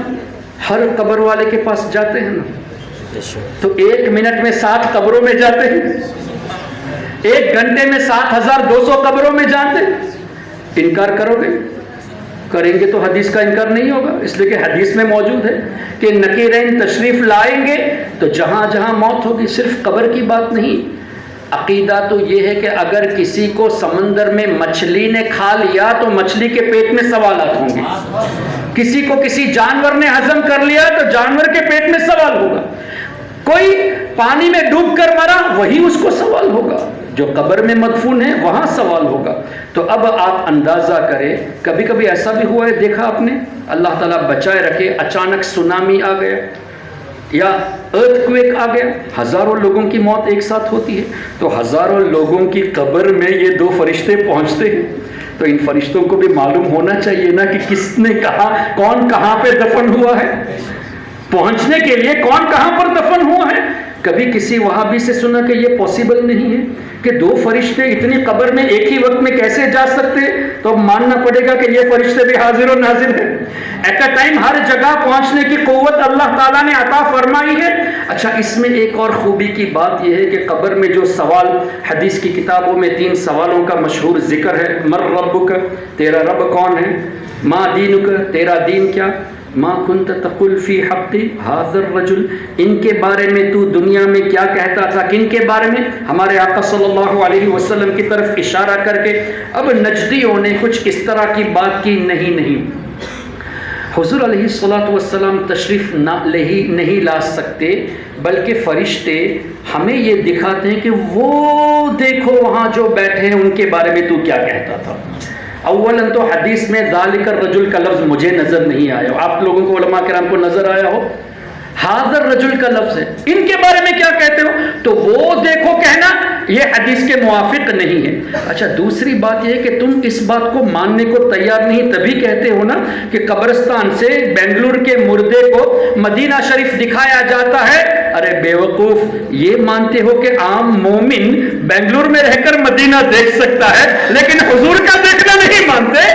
ہر قبر والے کے پاس جاتے ہیں نا, تو 1 منٹ میں 7 قبروں میں جاتے ہیں, 1 گھنٹے میں 7,200 قبروں میں جاتے ہیں. انکار کرو گے؟ کریں گے تو حدیث کا انکار نہیں ہوگا, اس لیے کہ حدیث میں موجود ہے کہ نکیرین تشریف لائیں گے تو جہاں جہاں موت ہوگی. صرف قبر کی بات نہیں, عقیدہ تو یہ ہے کہ اگر کسی کو سمندر میں مچھلی نے کھا لیا تو مچھلی کے پیٹ میں سوالات ہوں گے, کسی کو کسی جانور نے ہضم کر لیا تو جانور کے پیٹ میں سوال ہوگا, کوئی پانی میں ڈوب کر مرا وہی اس کو سوال ہوگا, جو قبر میں مدفون ہے وہاں سوال ہوگا. تو اب آپ اندازہ کریں, کبھی کبھی ایسا بھی ہوا ہے دیکھا آپ نے, اللہ تعالیٰ بچائے رکھے, اچانک سونامی آ گیا یا ارتھ کویک آ گیا, ہزاروں لوگوں کی موت ایک ساتھ ہوتی ہے, تو ہزاروں لوگوں کی قبر میں یہ 2 فرشتے پہنچتے ہیں. تو ان فرشتوں کو بھی معلوم ہونا چاہیے نا کہ کس نے کہا, کون کہاں پہ دفن ہوا ہے, پہنچنے کے لیے کون کہاں پر دفن ہوا ہے. کبھی کسی وہابی سے سنا کہ یہ پاسبل نہیں ہے کہ 2 فرشتے اتنی قبر میں ایک ہی وقت میں کیسے جا سکتے, تو ماننا پڑے گا کہ یہ فرشتے بھی حاضر و ناظر ہیں. ایٹ اے ٹائم ہر جگہ پہنچنے کی قوت اللہ تعالیٰ نے عطا فرمائی ہے. اچھا, اس میں ایک اور خوبی کی بات یہ ہے کہ قبر میں جو سوال حدیث کی کتابوں میں 3 سوالوں کا مشہور ذکر ہے. مر ربک, تیرا رب کون ہے, ما دینک, تیرا دین کیا, ما کنت تقول فی حق ھذا الرجل, ان کے بارے میں تو دنیا میں کیا کہتا تھا, کن کے بارے میں, ہمارے آقا صلی اللہ علیہ وسلم کی طرف اشارہ کر کے. اب نجدیوں نے کچھ اس طرح کی بات کی, نہیں, حضور علیہ الصلوۃ والسلام تشریف نہیں لا سکتے, بلکہ فرشتے ہمیں یہ دکھاتے ہیں کہ وہ دیکھو وہاں جو بیٹھے ہیں ان کے بارے میں تو کیا کہتا تھا. اولاً تو حدیث میں ذالک الرجل کا لفظ مجھے نظر نہیں آیا. آپ لوگوں کو علماء کرام کو نظر آیا ہو؟ حاضر رجل کا لفظ ہے. ان کے بارے میں کیا کہتے ہو؟ تو وہ دیکھو کہنا یہ حدیث کے موافق نہیں ہے. اچھا دوسری بات یہ ہے کہ تم اس بات کو ماننے کو تیار نہیں, تبھی کہتے ہو نا کہ قبرستان سے بنگلور کے مردے کو مدینہ شریف دکھایا جاتا ہے. ارے بیوقوف, یہ مانتے ہو کہ عام مومن بنگلور میں رہ کر مدینہ دیکھ سکتا ہے لیکن حضور کا دیکھنا نہیں مانتے.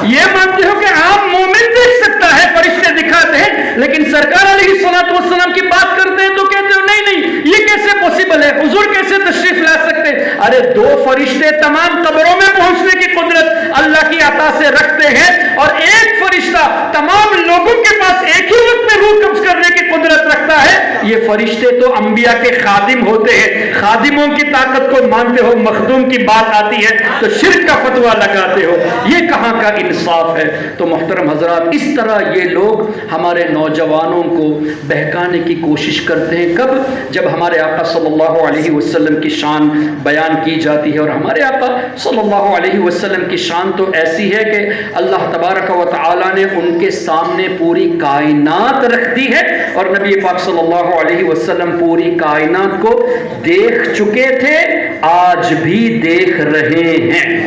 یہ مانتے ہو کہ عام مومن دیکھ سکتا ہے, فرشتے دکھاتے ہیں, لیکن سرکار علیہ الصلوۃ والسلام کی بات کرتے ہیں تو کہتے ہو نہیں نہیں یہ کیسے پوسیبل ہے, حضور کیسے تشریف لا سکتے. ارے دو فرشتے تمام قبروں میں پہنچنے کی قدرت اللہ کی عطا سے رکھتے ہیں اور ایک فرشتہ تمام لوگوں کے پاس ایک ہی وقت میں روح قبض کرنے کی قدرت رکھتا ہے. یہ فرشتے تو انبیاء کے خادم ہوتے ہیں, خادموں کی طاقت کو مانتے ہو, مخدوم کی بات آتی ہے تو شرک کا فتویٰ لگاتے ہو. یہ کہاں کا انصاف ہے؟ تو محترم حضرات, اس طرح یہ لوگ ہمارے نوجوانوں کو بہکانے کی کوشش کرتے ہیں. کب؟ جب ہمارے آقا صلی اللہ علیہ وسلم کی شان بیان کی جاتی ہے. اور ہمارے آقا صلی اللہ علیہ وسلم کی شان تو ایسی ہے کہ اللہ تبارک و تعالی نے ان کے سامنے پوری کائنات رکھ دی ہے اور نبی پاک صلی اللہ علیہ وسلم پوری کائنات کو دیکھ چکے تھے, آج بھی دیکھ رہے ہیں.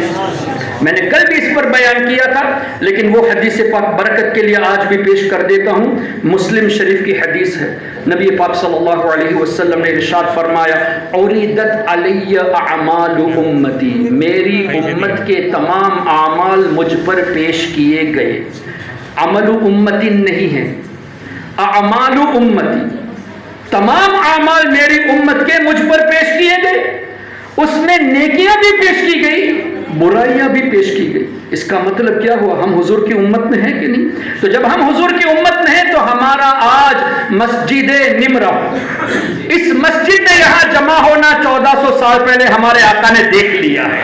میں نے کل بھی اس پر بیان کیا تھا لیکن وہ حدیث پاک برکت کے لیے آج بھی پیش کر دیتا ہوں. مسلم شریف کی حدیث ہے, نبی پاک صلی اللہ علیہ وسلم نے ارشاد فرمایا عریدت علی اعمال امتی, میری امت کے تمام اعمال مجھ پر پیش کیے گئے. عمل امتی نہیں ہے, اعمال امتی, تمام اعمال میری امت کے مجھ پر پیش کیے گئے. اس میں نیکیاں بھی پیش کی گئی, برائیاں بھی پیش کی گئی. اس کا مطلب کیا ہوا؟ ہم حضور کی امت میں ہیں کہ نہیں؟ تو جب ہم حضور کی امت میں ہیں تو ہمارا آج مسجد نمرہ, اس مسجد میں یہاں جمع ہونا 1400 سال پہلے ہمارے آقا نے دیکھ لیا ہے.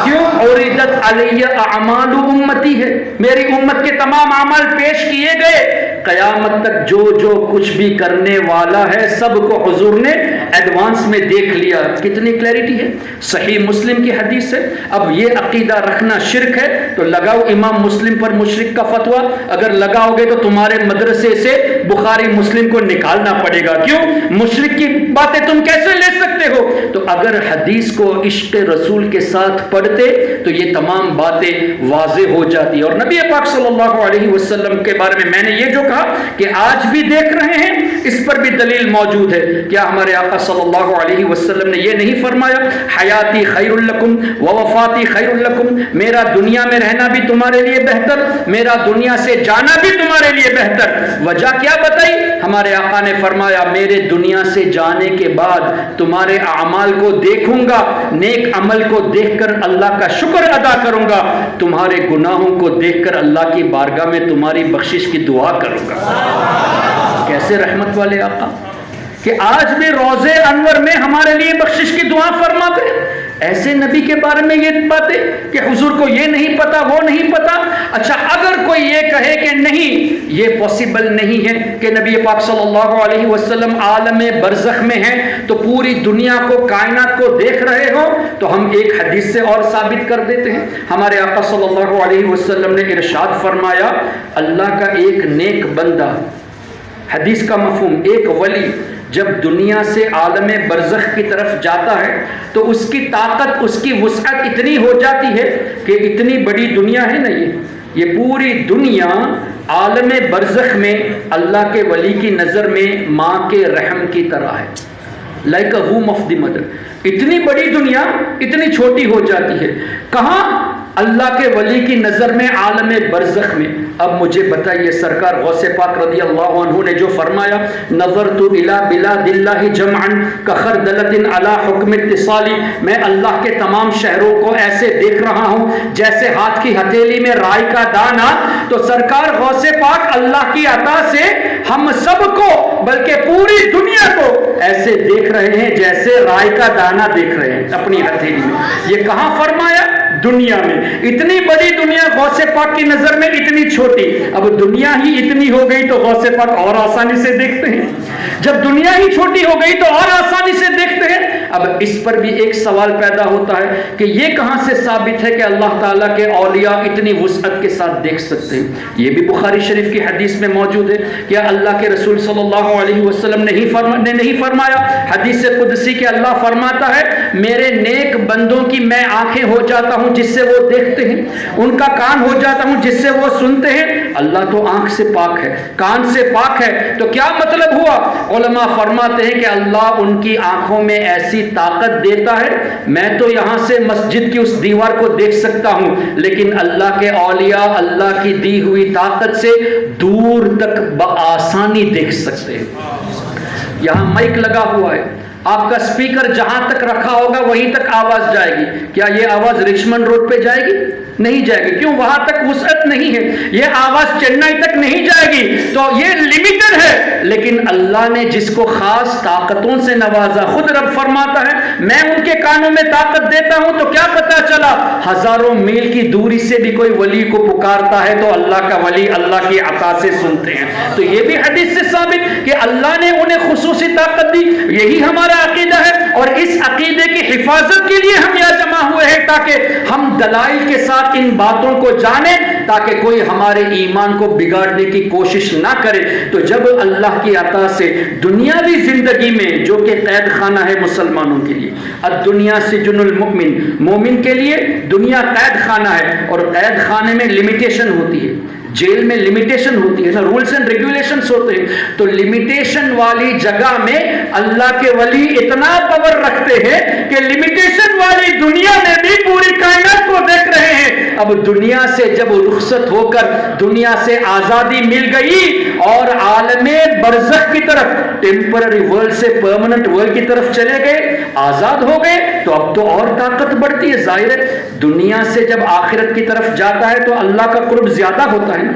کیوں؟ عریدت علی اعمال امتی ہے, میری امت کے تمام اعمال پیش کیے گئے. قیامت تک جو جو کچھ بھی کرنے والا ہے سب کو حضور نے ایڈوانس میں دیکھ لیا. کتنی کلیئرٹی ہے, صحیح مسلم کی حدیث ہے. اب یہ عقیدہ رکھنا شرک ہے تو لگاؤ امام مسلم پر مشرک کا فتویٰ. اگر لگاؤ گے تو تمہارے مدرسے سے بخاری مسلم کو نکالنا پڑے گا. کیوں؟ مشرک کی باتیں تم کیسے لے سکتے ہو؟ تو اگر حدیث کو عشق رسول کے ساتھ پڑھتے تو یہ تمام باتیں واضح ہو جاتی. اور نبی پاک صلی اللہ علیہ وسلم کے بارے میں نے یہ جو کہا کہ آج بھی دیکھ رہے ہیں, اس پر بھی دلیل موجود ہے. کیا ہمارے آقا صلی اللہ علیہ وسلم نے یہ نہیں فرمایا حیاتی خیر لکم و وفاتی خیر لکم, میرا دنیا میں رہنا بھی تمہارے لیے بہتر, میرا دنیا سے جانا بھی تمہارے لیے بہتر. وجہ کیا بتائی؟ ہمارے آقا نے فرمایا میرے دنیا سے جانے کے بعد تمہارے اعمال کو دیکھوں گا, نیک عمل کو دیکھ کر اللہ کا شکر ادا کروں گا, تمہارے گناہوں کو دیکھ کر اللہ کی بارگاہ میں تمہاری بخشش کی دعا کروں گا. کیسے رحمت والے آقا کہ آج بھی روضے انور میں ہمارے لیے بخشش کی دعا فرماتے ہیں. ایسے نبی کے بارے میں یہ باتیں کہ حضور کو یہ نہیں پتا, وہ نہیں پتا. اچھا اگر کوئی یہ کہے کہ نہیں یہ پاسبل نہیں ہے کہ نبی پاک صلی اللہ علیہ وسلم عالم برزخ میں ہیں تو پوری دنیا کو, کائنات کو دیکھ رہے ہو, تو ہم ایک حدیث سے اور ثابت کر دیتے ہیں. ہمارے آقا صلی اللہ علیہ وسلم نے ارشاد فرمایا اللہ کا ایک نیک بندہ, حدیث کا مفہوم ایک ولی جب دنیا سے عالم برزخ کی طرف جاتا ہے تو اس کی طاقت, اس کی وسعت اتنی ہو جاتی ہے کہ اتنی بڑی دنیا ہے نا, یہ پوری دنیا عالم برزخ میں اللہ کے ولی کی نظر میں ماں کے رحم کی طرح ہے, like a womb of the mother. اتنی بڑی دنیا اتنی چھوٹی ہو جاتی ہے. کہاں؟ اللہ کے ولی کی نظر میں عالم برزخ میں. اب مجھے بتائیے سرکار غوث پاک رضی اللہ عنہ نے جو فرمایا نظرت الی بلاد اللہ جمعا کخردلۃ علی حکم اتصالی, میں اللہ کے تمام شہروں کو ایسے دیکھ رہا ہوں جیسے ہاتھ کی ہتھیلی میں رائی کا دانہ. تو سرکار غوث پاک اللہ کی عطا سے ہم سب کو بلکہ پوری دنیا کو ایسے دیکھ رہے ہیں جیسے رائی کا دانہ دیکھ رہے ہیں اپنی ہتھیلی میں. یہ کہاں فرمایا؟ دنیا میں. اتنی بڑی دنیا غوث پاک کی نظر میں اتنی چھوٹی. اب دنیا ہی اتنی ہو گئی تو غوث پاک اور آسانی سے دیکھتے ہیں. جب دنیا ہی چھوٹی ہو گئی تو اور آسانی سے دیکھتے ہیں. اب اس پر بھی ایک سوال پیدا ہوتا ہے کہ یہ کہاں سے ثابت ہے کہ اللہ تعالیٰ کے اولیاء اتنی وسعت کے ساتھ دیکھ سکتے ہیں؟ یہ بھی بخاری شریف کی حدیث میں موجود ہے. کیا اللہ کے رسول صلی اللہ علیہ وسلم نے نہیں فرمایا حدیث قدسی کہ اللہ فرماتا ہے میرے نیک بندوں کی میں آنکھیں ہو جاتا ہوں جس سے وہ دیکھتے ہیں, ان کا کان ہو جاتا ہوں جس سے وہ سنتے ہیں. اللہ تو آنکھ سے پاک ہے, کان سے پاک ہے, تو کیا مطلب ہوا؟ علماء فرماتے ہیں کہ اللہ ان کی آنکھوں میں ایسی طاقت دیتا ہے, میں تو یہاں سے مسجد کی اس دیوار کو دیکھ سکتا ہوں, لیکن اللہ کے اولیاء اللہ کی دی ہوئی طاقت سے دور تک بآسانی دیکھ سکتے ہیں. یہاں مائک لگا ہوا ہے, آپ کا سپیکر جہاں تک رکھا ہوگا وہیں تک آواز جائے گی. کیا یہ آواز رچمنڈ روڈ پہ جائے گی؟ نہیں جائے گی. کیوں؟ وہاں تک وسعت نہیں ہے. یہ آواز چنئی تک نہیں جائے گی. تو یہ لمیٹڈ ہے. لیکن اللہ نے جس کو خاص طاقتوں سے نوازا, خود رب فرماتا ہے میں ان کے کانوں میں طاقت دیتا ہوں, تو کیا پتا چلا ہزاروں میل کی دوری سے بھی کوئی ولی کو پکارتا ہے تو اللہ کا ولی اللہ کی عطا سے سنتے ہیں. تو یہ بھی حدیث سے ثابت کہ اللہ نے انہیں خصوصی طاقت دی. یہی ہمارا عقیدہ ہے, اور اس عقیدے کی حفاظت کے لیے ہم یہاں جمع ہوئے ہیں تاکہ ہم دلائل کے ساتھ ان باتوں کو جانیں, تاکہ کوئی ہمارے ایمان کو بگاڑنے کی کوشش نہ کرے. تو جب اللہ کی عطا سے دنیاوی زندگی میں, جو کہ قید خانہ ہے مسلمانوں کے لیے, الدنیا سجن المؤمن, مومن کے لیے دنیا قید خانہ ہے, اور قید خانے میں لمیٹیشن ہوتی ہے, جیل میں لمیٹیشن ہوتی ہے نا, رولز اینڈ ریگولیشنز ہوتے ہیں. تو لمیٹیشن والی جگہ میں اللہ کے ولی اتنا پاور رکھتے ہیں کہ لمیٹیشن والی دنیا میں بھی پوری کائنات کو دیکھ رہے ہیں. اب دنیا سے جب رخصت ہو کر دنیا سے آزادی مل گئی اور عالم برزخ کی طرف, ٹیمپرری ورلڈ سے پرماننٹ ورلڈ کی طرف چلے گئے, آزاد ہو گئے, تو اب تو اور طاقت بڑھتی ہے. ظاہر ہے دنیا سے جب آخرت کی طرف جاتا ہے تو اللہ کا قرب زیادہ ہوتا ہے نا.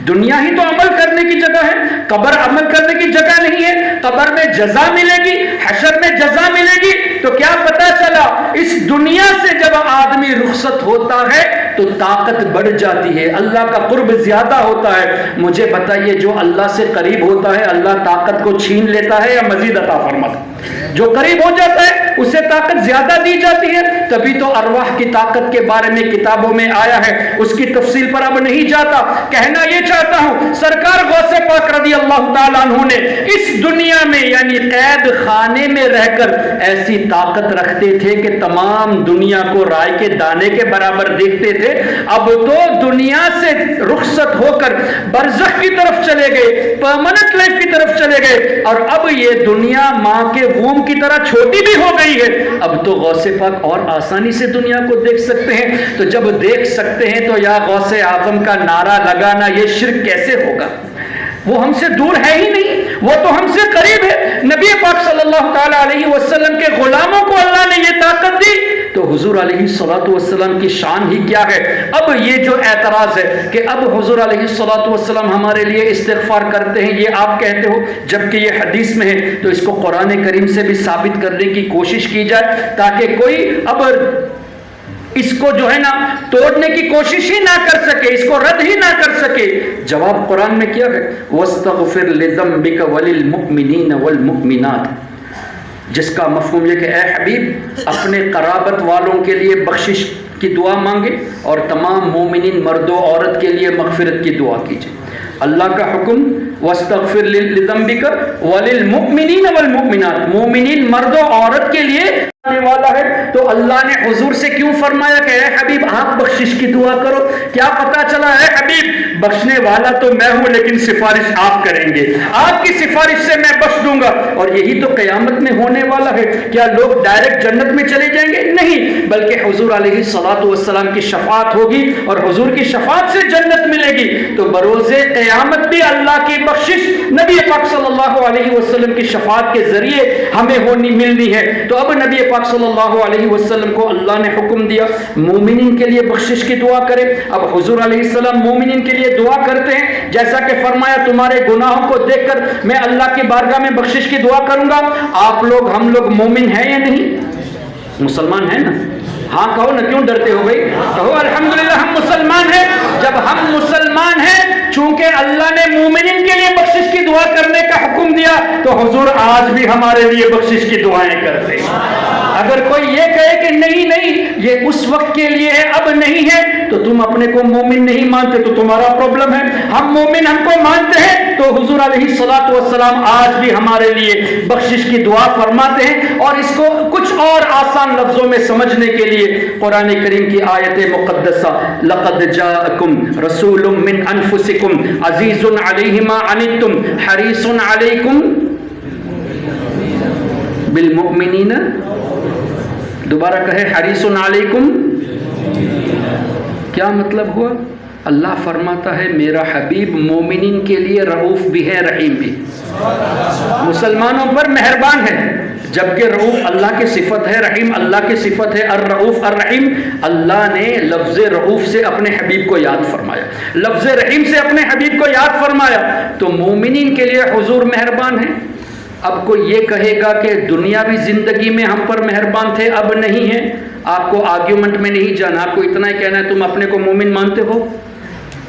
دنیا ہی تو عمل کرنے کی جگہ ہے, قبر عمل کرنے کی جگہ نہیں ہے. قبر میں جزا ملے گی, حشر میں جزا ملے گی. تو کیا پتا چلا اس دنیا سے جب آدمی رخصت ہوتا ہے تو طاقت بڑھ جاتی ہے, اللہ کا قرب زیادہ ہوتا ہے. مجھے بتائیے جو اللہ سے قریب ہوتا ہے اللہ طاقت کو چھین لیتا ہے یا مزید عطا فرماتا ہے؟ جو قریب ہو جاتا ہے اسے طاقت زیادہ دی جاتی ہے. تبھی تو ارواح کی طاقت کے بارے میں کتابوں میں آیا ہے, اس کی تفصیل پر اب نہیں جاتا. کہنا یہ چاہتا ہوں سرکار غوث پاک رضی اللہ تعالیٰ عنہ نے اس دنیا میں یعنی قید خانے میں رہ کر ایسی طاقت رکھتے تھے کہ تمام دنیا کو رائے کے دانے کے برابر دیکھتے تھے. اب تو دنیا سے رخصت ہو کر برزخ کی طرف چلے گئے, پرماننٹ لائف کی طرف چلے گئے, اور اب یہ دنیا ماں کے ووم کی طرح چھوٹی بھی ہو گئی ہے. اب تو غوث پاک اور آسانی سے دنیا کو دیکھ سکتے ہیں. تو جب دیکھ سکتے ہیں تو یا غوث اعظم کا نعرہ لگانا یہ شرک کیسے ہوگا؟ وہ ہم سے دور ہے ہی نہیں, وہ تو ہم سے قریب ہے. نبی پاک صلی اللہ تعالی علیہ وسلم کے غلاموں کو اللہ نے یہ طاقت دی, تو حضور علیہ الصلوۃ والسلام کی شان ہی کیا ہے. اب یہ جو اعتراض ہے کہ اب حضور علیہ الصلوۃ والسلام ہمارے لیے استغفار کرتے ہیں, یہ آپ کہتے ہو جبکہ یہ حدیث میں ہے, تو اس کو قرآن کریم سے بھی ثابت کرنے کی کوشش کی جائے تاکہ کوئی اب اس کو جو ہے نا توڑنے کی کوشش ہی نہ کر سکے, اس کو رد ہی نہ کر سکے. جواب قرآن میں کیا ہے؟ وَاسْتَغْفِرْ لِذَنْبِكَ وَلِلْمُؤْمِنِينَ وَالْمُؤْمِنَاتِ, جس کا مفہوم یہ کہ اے حبیب اپنے قرابت والوں کے لیے بخشش کی دعا مانگے اور تمام مومنین مرد و عورت کے لیے مغفرت کی دعا کیجئے. اللہ کا حکم وَاسْتَغْفِرْ لِذَنْبِكَ وَلِلْمُؤْمِنِينَ وَالْمُؤْمِنَاتِ, مومنین مرد و عورت کے لیے والا ہے. تو اللہ نے حضور سے کیوں فرمایا کہ اے حبیب آپ بخشش کی دعا کرو؟ کیا پتا چلا اے حبیب بخشنے والا تو میں ہوں لیکن سفارش آپ کریں گے, آپ کی سفارش سے میں بخش دوں گا. اور یہی تو قیامت میں ہونے والا ہے. کیا لوگ ڈائریکٹ جنت میں چلے جائیں گے؟ نہیں, بلکہ حضور علیہ الصلوۃ والسلام کی شفاعت ہوگی اور حضور کی شفاعت سے جنت ملے گی. تو بروز قیامت بھی اللہ کی بخشش نبی پاک صلی اللہ علیہ وسلم کی شفاعت کے ذریعے ہمیں ملنی ہے. تو اب نبی پاک صلی اللہ علیہ وسلم کو اللہ نے حکم دیا مومنین کے لیے بخشش کی دعا کرے. اب حضور علیہ السلام مومنین کے لیے دعا کرتے ہیں, جیسا کہ فرمایا تمہارے گناہوں کو دیکھ کر میں اللہ کی بارگاہ میں بخشش کی دعا کروں گا. آپ لوگ ہم لوگ مومن ہیں یا نہیں؟ مسلمان ہیں نا, ہاں کہو نا، کیوں ڈرتے ہو بھائی؟ کہو الحمدللہ ہم مسلمان ہیں۔ جب ہم مسلمان ہیں، چونکہ اللہ نے مومنین کے لیے بخشش کی دعا کرنے کا حکم دیا، تو حضور آج بھی ہمارے لیے بخشش کی دعائیں کرتے ہیں۔ اگر کوئی یہ کہے کہ نہیں نہیں یہ اس وقت کے لیے ہے اب نہیں ہے، تو تم اپنے کو مومن نہیں مانتے، تو تمہارا پرابلم ہے۔ ہم مومن ہم کو مانتے ہیں، تو حضور علیہ الصلوۃ والسلام آج بھی ہمارے لیے بخشش کی دعا فرماتے ہیں۔ اور اس کو کچھ اور آسان لفظوں میں سمجھنے کے لیے قرآن کریم کی آیت مقدسہ لقد جاءکم رسول من انفسکم عزیز علیہ ما عنتم حریص علیکم بالمؤمنین، دوبارہ کہے حریص علیکم، کیا مطلب ہوا؟ اللہ فرماتا ہے میرا حبیب مومنین کے لیے رؤوف بھی ہے، رحیم بھی، مسلمانوں پر مہربان ہے۔ جبکہ رؤوف اللہ کی صفت ہے، رحیم اللہ کی صفت ہے، الرؤوف الرحیم۔ اللہ نے لفظ رؤوف سے اپنے حبیب کو یاد فرمایا، لفظ رحیم سے اپنے حبیب کو یاد فرمایا، تو مومنین کے لیے حضور مہربان ہے۔ اب کوئی یہ کہے گا کہ دنیاوی زندگی میں ہم پر مہربان تھے اب نہیں ہے، آپ کو آرگیومنٹ میں نہیں جانا، آپ کو اتنا ہی کہنا ہے تم اپنے کو مومن مانتے ہو،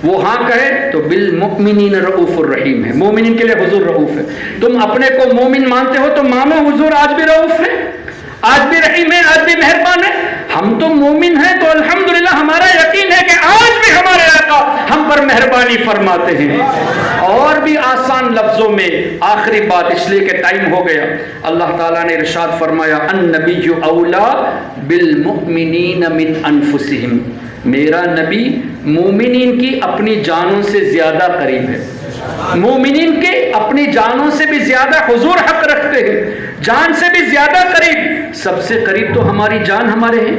وہ ہاں کہے تو بالمؤمنین رؤوف الرحیم ہے، مومنین کے لیے حضور رؤوف ہے۔ تم اپنے کو مومن مانتے ہو تو مانو حضور آج بھی رؤوف ہے، آج بھی رحیم ہے، آج بھی مہربان ہے۔ ہم تو مومن ہیں تو الحمدللہ ہمارا یقین ہے کہ آج بھی ہمارے آقا ہم پر مہربانی فرماتے ہیں۔ اور بھی آسان لفظوں میں آخری بات، اس لیے کہ ٹائم ہو گیا، اللہ تعالیٰ نے ارشاد فرمایا النبی اولا بالمؤمنین من انفسہم، میرا نبی مومنین کی اپنی جانوں سے زیادہ قریب ہے۔ مومنین کے اپنی جانوں سے بھی زیادہ حضور حق رکھتے ہیں، جان سے بھی زیادہ قریب۔ سب سے قریب تو ہماری جان ہمارے ہیں،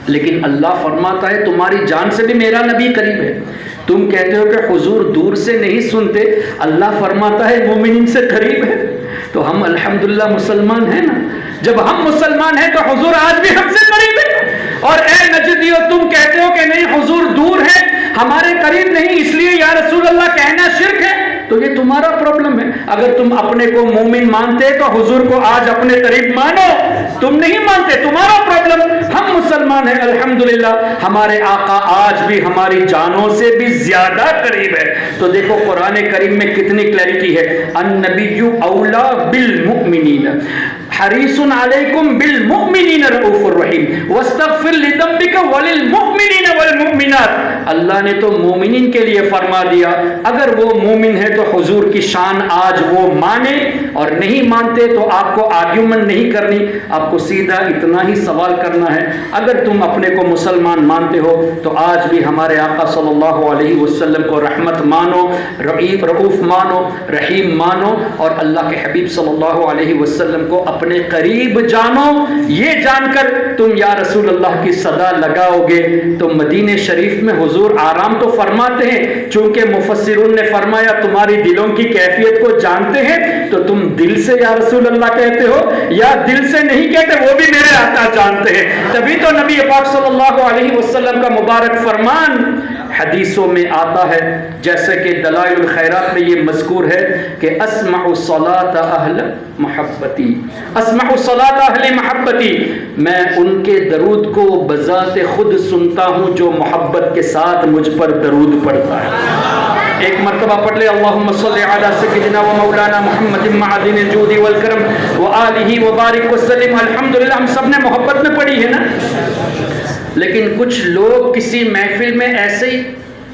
لیکن اللہ فرماتا ہے تمہاری جان سے بھی میرا نبی قریب ہے۔ تم کہتے ہو کہ حضور دور سے نہیں سنتے، اللہ فرماتا ہے مومنین سے قریب ہے، تو ہم الحمدللہ مسلمان ہیں نا۔ جب ہم مسلمان ہیں تو حضور آج بھی ہم سے قریب ہے۔ اور اے نجدیو تم کہتے ہو کہ نہیں حضور دور ہے ہمارے قریب نہیں، اس لیے یا رسول اللہ کہنا شرک ہے، تو یہ تمہارا پرابلم ہے۔ اگر تم اپنے کو مومن مانتے تو حضور کو آج اپنے قریب مانو، تم نہیں مانتے تمہارا پرابلم۔ ہم مسلمان ہیں الحمدللہ، ہمارے آقا آج بھی ہماری جانوں سے بھی زیادہ قریب ہے۔ تو دیکھو قرآن کریم میں کتنی کلیئرٹی ہے، النبی اولا بالمؤمنین حریص علیکم بالمؤمنین رؤوف الرحیم واستغفر لذنبک وللمؤمنین والمؤمنات۔ اللہ نے تو مومنین کے لیے فرما دیا، اگر وہ مومن ہے تو حضور کی شان آج وہ مانے، اور نہیں مانتے تو آپ کو آرگیومنٹ نہیں کرنی، آپ کو سیدھا اتنا ہی سوال کرنا ہے، اگر تم اپنے کو مسلمان مانتے ہو تو آج بھی ہمارے آقا صلی اللہ علیہ وسلم کو رحمت مانو، رؤوف مانو، رحیم مانو، اور اللہ کے حبیب صلی اللہ علیہ وسلم کو اپنے قریب جانو۔ یہ جان کر تم یا رسول اللہ کی صدا لگاؤ گے تو مدینہ شریف میں حضور آرام تو فرماتے ہیں، چونکہ مفسرون نے فرمایا تمہاری دلوں کی کیفیت کو جانتے ہیں، تو تم دل سے یا رسول اللہ کہتے ہو یا دل سے نہیں کہتے، وہ بھی میرے آقا جانتے ہیں۔ تبھی تو نبی پاک صلی اللہ علیہ وسلم کا مبارک فرمان حدیثوں میں آتا ہے، جیسے کہ دلائل الخیرات میں یہ مذکور ہے کہ اسمع الصلاۃ اہل محبتی، اسمع الصلاۃ اہل محبتی، میں ان کے درود کو بذات خود سنتا ہوں جو محبت کے ساتھ مجھ پر درود پڑھتا ہے۔ ایک مرتبہ پڑھ لے اللہم صلی علی سیدنا و مولانا محمد معدن الجود والکرم وآلہ وبارک وسلم۔ الحمدللہ ہم سب نے محبت میں پڑھی ہے نا، لیکن کچھ لوگ کسی محفل میں ایسے ہی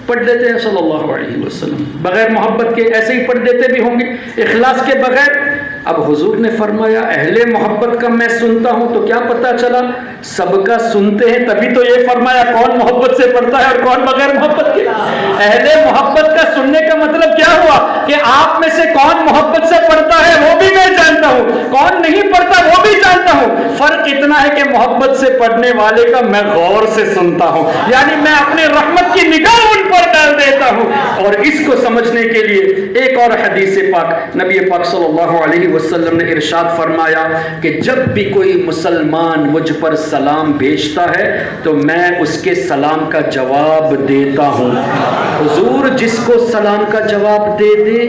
پڑھ دیتے ہیں صلی اللہ علیہ وسلم، بغیر محبت کے ایسے ہی پڑھ دیتے بھی ہوں گے، اخلاص کے بغیر۔ اب حضور نے فرمایا اہل محبت کا میں سنتا ہوں، تو کیا پتہ چلا سب کا سنتے ہیں، تبھی تو یہ فرمایا کون محبت سے پڑھتا ہے اور کون بغیر محبت کے۔ اہل محبت کا سننے کا مطلب کیا ہوا کہ آپ میں سے کون محبت سے پڑھتا ہے وہ بھی میں جانتا ہوں، کون نہیں پڑھتا وہ بھی جانتا ہوں۔ فرق اتنا ہے کہ محبت سے پڑھنے والے کا میں غور سے سنتا ہوں، یعنی میں اپنے رحمت کی نگاہ ان پر ڈال دیتا ہوں۔ اور اس کو سمجھنے کے لیے ایک اور حدیث پاک، نبی پاک صلی اللہ علیہ وسلم نے ارشاد فرمایا کہ جب بھی کوئی مسلمان مجھ پر سلام بھیجتا ہے تو میں اس کے سلام کا جواب دیتا ہوں۔ حضور جس کو سلام کا جواب دے دے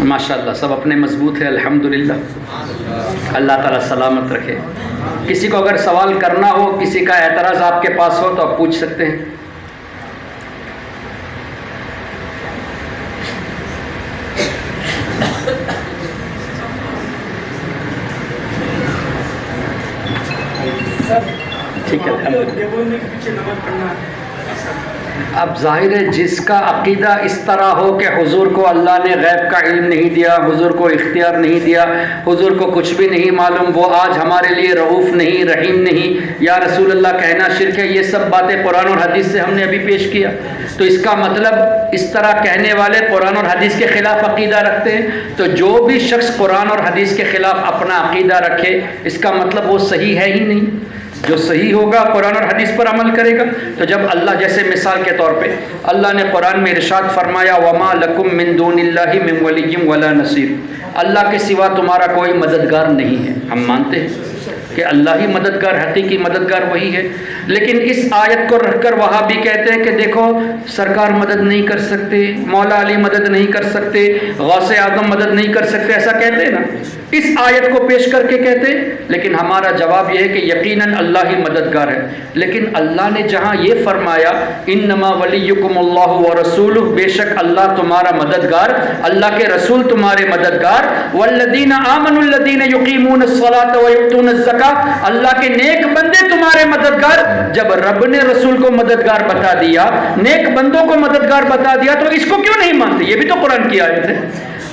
ماشاءاللہ سب اپنے مضبوط ہے الحمدللہ. اللہ تعالیٰ سلامت رکھے. کسی کو اگر سوال کرنا ہو، کسی کا اعتراض آپ کے پاس ہو تو آپ پوچھ سکتے ہیں. ٹھیک ہے الحمدللہ. اب ظاہر ہے جس کا عقیدہ اس طرح ہو کہ حضور کو اللہ نے غیب کا علم نہیں دیا، حضور کو اختیار نہیں دیا، حضور کو کچھ بھی نہیں معلوم، وہ آج ہمارے لیے رؤوف نہیں، رحیم نہیں، یا رسول اللہ کہنا شرک ہے، یہ سب باتیں قرآن اور حدیث سے ہم نے ابھی پیش کیا. تو اس کا مطلب اس طرح کہنے والے قرآن اور حدیث کے خلاف عقیدہ رکھتے ہیں. تو جو بھی شخص قرآن اور حدیث کے خلاف اپنا عقیدہ رکھے، اس کا مطلب وہ صحیح ہے ہی نہیں. جو صحیح ہوگا قرآن اور حدیث پر عمل کرے گا. تو جب اللہ، جیسے مثال کے طور پہ اللہ نے قرآن میں ارشاد فرمایا وَمَا لَكُم مِّن دُونِ اللَّهِ مِن وَلِيٍّ وَلَا نَصِيرٍ، اللہ کے سوا تمہارا کوئی مددگار نہیں ہے. ہم مانتے ہیں کہ اللہ ہی مددگار، حقیقی مددگار وہی ہے. لیکن اس آیت کو رکھ کر وہابی کہتے ہیں کہ دیکھو سرکار مدد نہیں کر سکتے، مولا علی مدد نہیں کر سکتے، غوث اعظم مدد نہیں کر سکتے، ایسا کہتے ہیں نا. اس آیت کو پیش کر کے کہتے ہیں. لیکن ہمارا جواب یہ ہے کہ یقیناً اللہ ہی مددگار ہے. لیکن اللہ نے جہاں یہ فرمایا انما ولیکم اللہ ورسولہ، بے شک اللہ تمہارا مددگار، اللہ کے رسول تمہارے مددگار، والذین آمنوا الذین یقیمون الصلاۃ ویؤتون الزکاۃ، اللہ کے نیک بندے تمہارے مددگار. جب رب نے رسول کو مددگار بتا دیا، نیک بندوں کو مددگار بتا دیا، تو اس کو کیوں نہیں مانتے؟ یہ بھی تو قرآن کی آیت ہے.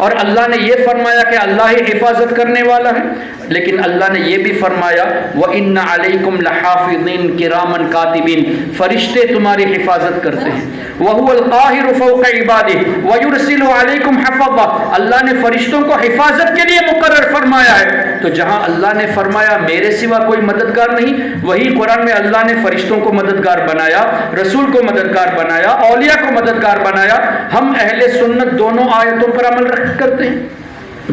اور اللہ نے یہ فرمایا کہ اللہ ہی حفاظت کرنے والا ہے. لیکن اللہ نے یہ بھی فرمایا وَإِنَّ عَلَيْكُمْ لَحَافِظِينَ كِرَامًا كَاتِبِينَ، فرشتے تمہاری حفاظت کرتے ہیں. وَهُوَ الْقَاهِرُ فَوْقَ عِبَادِهِ وَيُرْسِلُ عَلَيْكُمْ حَفَظًا، اللہ نے فرشتوں کو حفاظت کے لیے مقرر فرمایا ہے. تو جہاں اللہ نے فرمایا میرے سوا کوئی مددگار نہیں، وہی قرآن میں اللہ نے فرشتوں کو مددگار بنایا، رسول کو مددگار بنایا، اولیاء کو مددگار بنایا. ہم اہل سنت دونوں آیتوں پر عمل کرتے ہیں،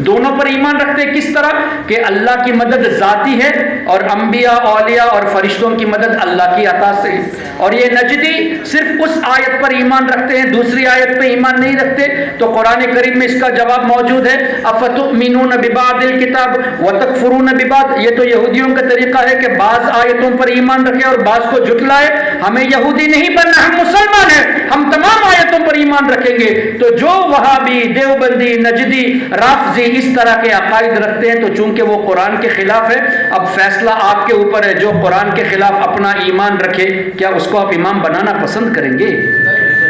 دونوں پر ایمان رکھتے ہیں. کس طرح کہ اللہ کی مدد ذاتی ہے، اور انبیاء، اولیاء اور فرشتوں کی مدد اللہ کی عطا سے ہے. اور یہ نجدی صرف اس آیت پر ایمان رکھتے ہیں، دوسری آیت پہ ایمان نہیں رکھتے. تو قرآن کریم میں اس کا جواب موجود ہے افتؤمنون ببعض الکتاب وتکفرون ببعض. یہ تو یہودیوں کا طریقہ ہے کہ بعض آیتوں پر ایمان رکھے اور بعض کو جھٹلائے. ہمیں یہودی نہیں بننا، ہم مسلمان ہیں، ہم تمام آیتوں پر ایمان رکھیں گے. تو جو وہابی، دیوبندی، نجدی، رافضی اس طرح کے عقائد رکھتے ہیں، تو چونکہ وہ قرآن کے خلاف ہے، اب فیصلہ آپ کے اوپر ہے. جو قرآن کے خلاف اپنا ایمان رکھے، کیا اس کو آپ امام بنانا پسند کریں گے؟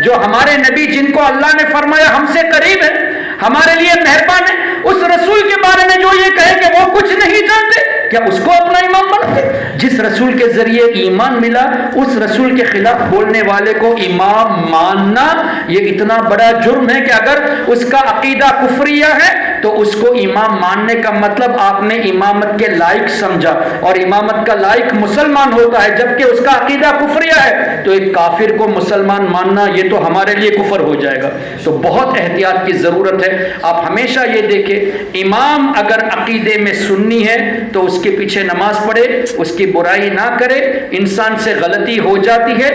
جو ہمارے نبی جن کو اللہ نے فرمایا ہم سے قریب ہے، ہمارے لیے مہربان ہے، اس رسول کے بارے میں جو یہ کہے کہ وہ کچھ نہیں جانتے، کیا اس کو اپنا امام بناتے؟ جس رسول کے ذریعے ایمان ملا، اس رسول کے خلاف بولنے والے کو امام ماننا یہ اتنا بڑا جرم ہے کہ اگر اس کا عقیدہ کفریہ ہے تو اس کو امام ماننے کا مطلب آپ نے امامت کے لائق سمجھا، اور امامت کا لائق مسلمان ہوتا ہے، جبکہ اس کا عقیدہ کفریہ ہے. تو ایک کافر کو مسلمان ماننا یہ تو ہمارے لیے کفر ہو جائے گا. تو بہت احتیاط کی ضرورت ہے. آپ ہمیشہ یہ دیکھیں امام اگر عقیدے میں سنی ہے تو اس کے پیچھے نماز پڑھے، اس کی برائی نہ کرے. انسان سے غلطی ہو جاتی ہے،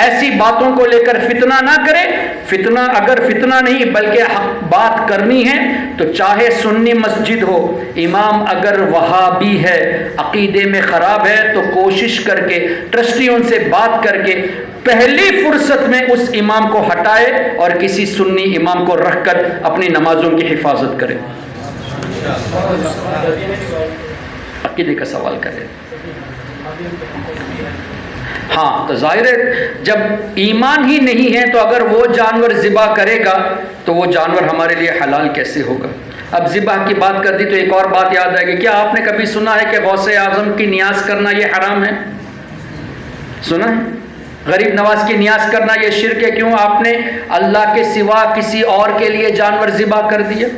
ایسی باتوں کو لے کر فتنہ نہ کرے. فتنہ اگر فتنہ نہیں بلکہ حق بات کرنی ہے تو چاہے سنی مسجد ہو، امام اگر وہابی ہے، عقیدے میں خراب ہے، تو کوشش کر کے ٹرسٹیوں سے بات کر کے پہلی فرصت میں اس امام کو ہٹائے اور کسی سنی امام کو رکھ کر اپنی نمازوں کی حفاظت کرے. عقیدے کا سوال کرے. ہاں تو ظاہر ہے جب ایمان ہی نہیں ہے تو اگر وہ جانور ذبح کرے گا تو وہ جانور ہمارے لیے حلال کیسے ہوگا؟ اب ذبح کی بات کر دی تو ایک اور بات یاد آئے گی. کیا آپ نے کبھی سنا ہے کہ غوث اعظم کی نیاز کرنا یہ حرام ہے؟ سنا ہے؟ غریب نواز کی نیاز کرنا یہ شرک ہے. کیوں؟ آپ نے اللہ کے سوا کسی اور کے لیے جانور ذبح کر دیا.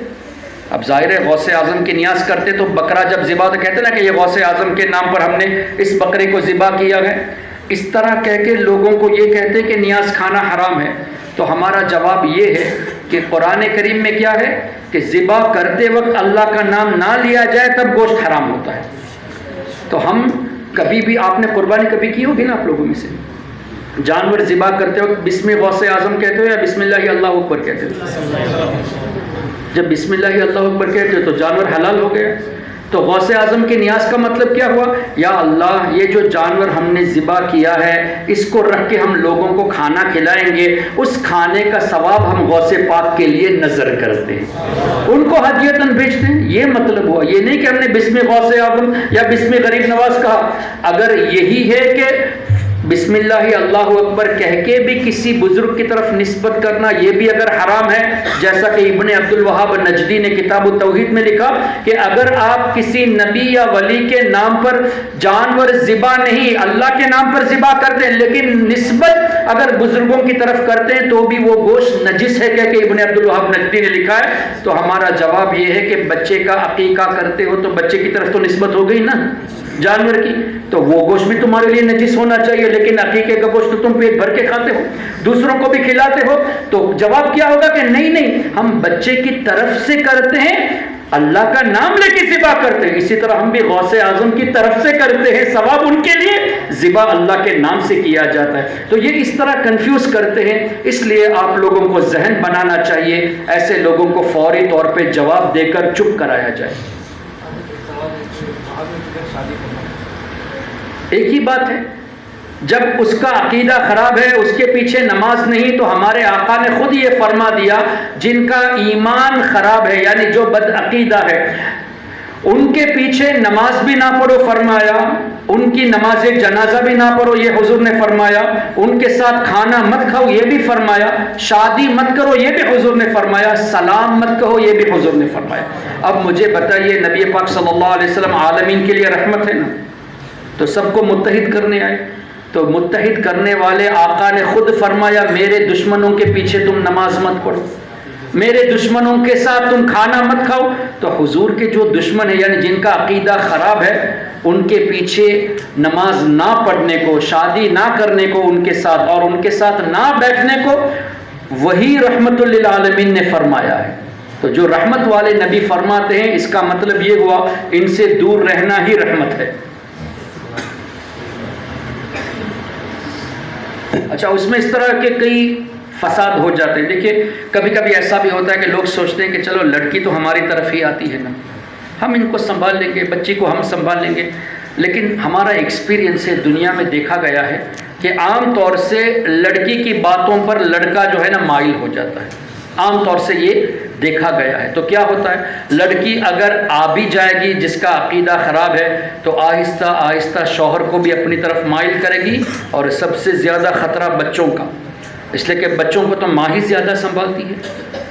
اب ظاہر ہے غوث اعظم کی نیاز کرتے تو بکرا جب ذبح تو کہتے نا کہ یہ غوث اعظم کے نام پر ہم نے اس بکرے کو ذبح کیا ہے. اس طرح کہہ کے لوگوں کو یہ کہتے کہ نیاز کھانا حرام ہے. تو ہمارا جواب یہ ہے کہ قرآن کریم میں کیا ہے کہ ذبح کرتے وقت اللہ کا نام نہ لیا جائے تب گوشت حرام ہوتا ہے. تو ہم کبھی بھی، آپ نے قربانی کبھی کی ہوگی نا آپ لوگوں میں سے، جانور ذبح کرتے وقت بسم غوث اعظم کہتے ہو یا بسم اللہ اللہ اکبر کہتے ہو؟ جب بسم اللہ اللہ اکبر کہتے ہو تو جانور حلال ہو گیا. تو غوث اعظم کے نیاز کا مطلب کیا ہوا؟ یا اللہ یہ جو جانور ہم نے ذبح کیا ہے اس کو رکھ کے ہم لوگوں کو کھانا کھلائیں گے، اس کھانے کا ثواب ہم غوث پاک کے لیے نظر کرتے ہیں، ان کو ہدیتاً بھیجتے ہیں. یہ مطلب ہوا. یہ نہیں کہ ہم نے بسم غوث اعظم یا بسم غریب نواز کہا. اگر یہی ہے کہ بسم اللہ اللہ اکبر کہہ کے بھی کسی بزرگ کی طرف نسبت کرنا یہ بھی اگر حرام ہے، جیسا کہ ابن عبد الوہاب نجدی نے کتاب التوحید میں لکھا کہ اگر آپ کسی نبی یا ولی کے نام پر جانور ذبح نہیں اللہ کے نام پر ذبح کرتے ہیں لیکن نسبت اگر بزرگوں کی طرف کرتے ہیں تو بھی وہ گوشت نجس ہے کہہ کے ابن عبد الوہاب نجدی نے لکھا ہے. تو ہمارا جواب یہ ہے کہ بچے کا عقیقہ کرتے ہو تو بچے کی طرف تو نسبت ہو گئی نا جانور کی، تو وہ گوشت بھی تمہارے لیے نجس ہونا چاہیے. لیکن عقیقے کا گوشت تو تم پیٹ بھر کے کھاتے ہو، دوسروں کو بھی کھلاتے ہو. تو جواب کیا ہوگا کہ نہیں ہم بچے کی طرف سے کرتے ہیں، اللہ کا نام لے کے ذبح کرتے ہیں. اسی طرح ہم بھی غوث اعظم کی طرف سے کرتے ہیں، ثواب ان کے لیے، ذبح اللہ کے نام سے کیا جاتا ہے. تو یہ اس طرح کنفیوز کرتے ہیں. اس لیے آپ لوگوں کو ذہن بنانا چاہیے، ایسے لوگوں کو فوری طور پہ جواب دے کر چپ کرایا جائے. ایک ہی بات ہے، جب اس کا عقیدہ خراب ہے، اس کے پیچھے نماز نہیں، تو ہمارے آقا نے خود یہ فرما دیا جن کا ایمان خراب ہے یعنی جو بد عقیدہ ہے ان کے پیچھے نماز بھی نہ پڑھو فرمایا، ان کی نماز جنازہ بھی نہ پڑھو یہ حضور نے فرمایا، ان کے ساتھ کھانا مت کھاؤ یہ بھی فرمایا، شادی مت کرو یہ بھی حضور نے فرمایا، سلام مت کہو یہ بھی حضور نے فرمایا. اب مجھے بتائیے نبی پاک صلی اللہ علیہ وسلم عالمین کے لیے رحمت ہے نا، تو سب کو متحد کرنے آئے. تو متحد کرنے والے آقا نے خود فرمایا میرے دشمنوں کے پیچھے تم نماز مت پڑھو، میرے دشمنوں کے ساتھ تم کھانا مت کھاؤ. تو حضور کے جو دشمن ہیں یعنی جن کا عقیدہ خراب ہے ان کے پیچھے نماز نہ پڑھنے کو، شادی نہ کرنے کو ان کے ساتھ اور ان کے ساتھ نہ بیٹھنے کو وہی رحمت للعالمین نے فرمایا ہے. تو جو رحمت والے نبی فرماتے ہیں اس کا مطلب یہ ہوا ان سے دور رہنا ہی رحمت ہے. اچھا اس میں اس طرح کے کئی فساد ہو جاتے ہیں. دیکھیے کبھی کبھی ایسا بھی ہوتا ہے کہ لوگ سوچتے ہیں کہ چلو لڑکی تو ہماری طرف ہی آتی ہے نا، ہم ان کو سنبھال لیں گے، بچی کو ہم سنبھال لیں گے. لیکن ہمارا ایکسپیرینس ہے دنیا میں دیکھا گیا ہے کہ عام طور سے لڑکی کی باتوں پر لڑکا جو ہے نا مائل ہو جاتا ہے. عام طور سے یہ دیکھا گیا ہے. تو کیا ہوتا ہے لڑکی اگر آ بھی جائے گی جس کا عقیدہ خراب ہے تو آہستہ آہستہ شوہر کو بھی اپنی طرف مائل کرے گی. اور سب سے زیادہ خطرہ بچوں کا، اس لیے کہ بچوں کو تو ماں ہی زیادہ سنبھالتی ہے،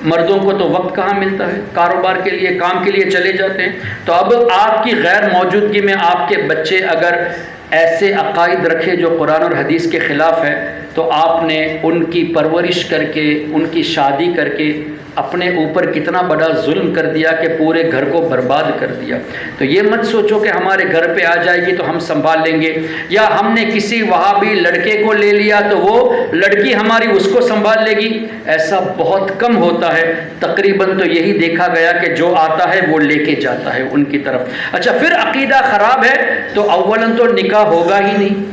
مردوں کو تو وقت کہاں ملتا ہے، کاروبار کے لیے کام کے لیے چلے جاتے ہیں. تو اب آپ کی غیر موجودگی میں آپ کے بچے اگر ایسے عقائد رکھے جو قرآن اور حدیث کے خلاف ہے تو آپ نے ان کی پرورش کر کے ان کی شادی کر کے اپنے اوپر کتنا بڑا ظلم کر دیا کہ پورے گھر کو برباد کر دیا. تو یہ مت سوچو کہ ہمارے گھر پہ آ جائے گی تو ہم سنبھال لیں گے، یا ہم نے کسی وہابی لڑکے کو لے لیا تو وہ لڑکی ہماری اس کو سنبھال لے گی. ایسا بہت کم ہوتا ہے. تقریباً تو یہی دیکھا گیا کہ جو آتا ہے وہ لے کے جاتا ہے ان کی طرف. اچھا پھر عقیدہ خراب ہے تو اولاً تو نکاح ہوگا ہی نہیں.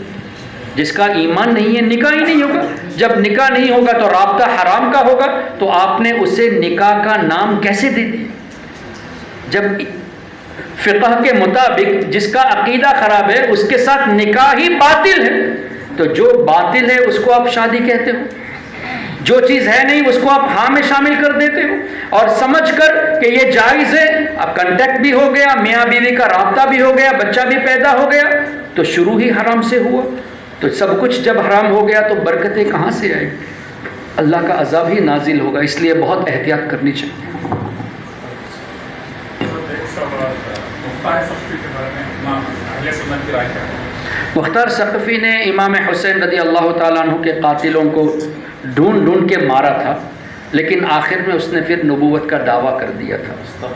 جس کا ایمان نہیں ہے نکاح ہی نہیں ہوگا. جب نکاح نہیں ہوگا تو رابطہ حرام کا ہوگا. تو آپ نے اسے نکاح کا نام کیسے دے دیا جب فقہ کے مطابق جس کا عقیدہ خراب ہے اس کے ساتھ نکاح ہی باطل ہے. تو جو باطل ہے اس کو آپ شادی کہتے ہو، جو چیز ہے نہیں اس کو آپ ہاں میں شامل کر دیتے ہو اور سمجھ کر کہ یہ جائز ہے. اب کنٹیکٹ بھی ہو گیا، میاں بیوی کا رابطہ بھی ہو گیا، بچہ بھی پیدا ہو گیا، تو شروع ہی حرام سے ہوا. تو سب کچھ جب حرام ہو گیا تو برکتیں کہاں سے آئیں؟ اللہ کا عذاب ہی نازل ہوگا. اس لیے بہت احتیاط کرنی چاہیے. مختار ثقفی نے امام حسین رضی اللہ تعالیٰ عنہ کے قاتلوں کو ڈھونڈ ڈھونڈ کے مارا تھا، لیکن آخر میں اس نے پھر نبوت کا دعویٰ کر دیا تھا.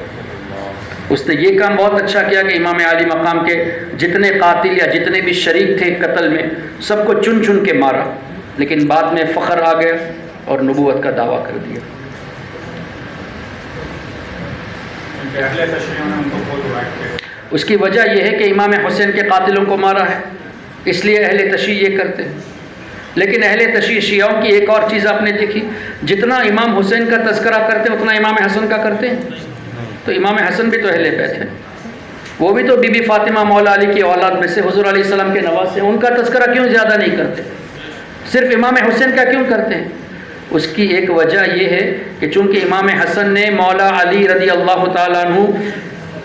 اس نے یہ کام بہت اچھا کیا کہ امام عالی مقام کے جتنے قاتل یا جتنے بھی شریک تھے قتل میں سب کو چن چن کے مارا، لیکن بعد میں فخر آ گیا اور نبوت کا دعویٰ کر دیا. اس کی وجہ یہ ہے کہ امام حسین کے قاتلوں کو مارا ہے، اس لیے اہل تشیع یہ کرتے ہیں. لیکن اہل تشیع شیعوں کی ایک اور چیز آپ نے دیکھی، جتنا امام حسین کا تذکرہ کرتے ہیں اتنا امام حسن کا کرتے ہیں. تو امام حسن بھی تو اہل بیت ہیں، وہ بھی تو بی بی فاطمہ مولا علی کی اولاد میں سے حضور علیہ السلام کے نواز ہیں، ان کا تذکرہ کیوں زیادہ نہیں کرتے، صرف امام حسین کا کیوں کرتے ہیں؟ اس کی ایک وجہ یہ ہے کہ چونکہ امام حسن نے مولا علی رضی اللہ تعالیٰ عنہ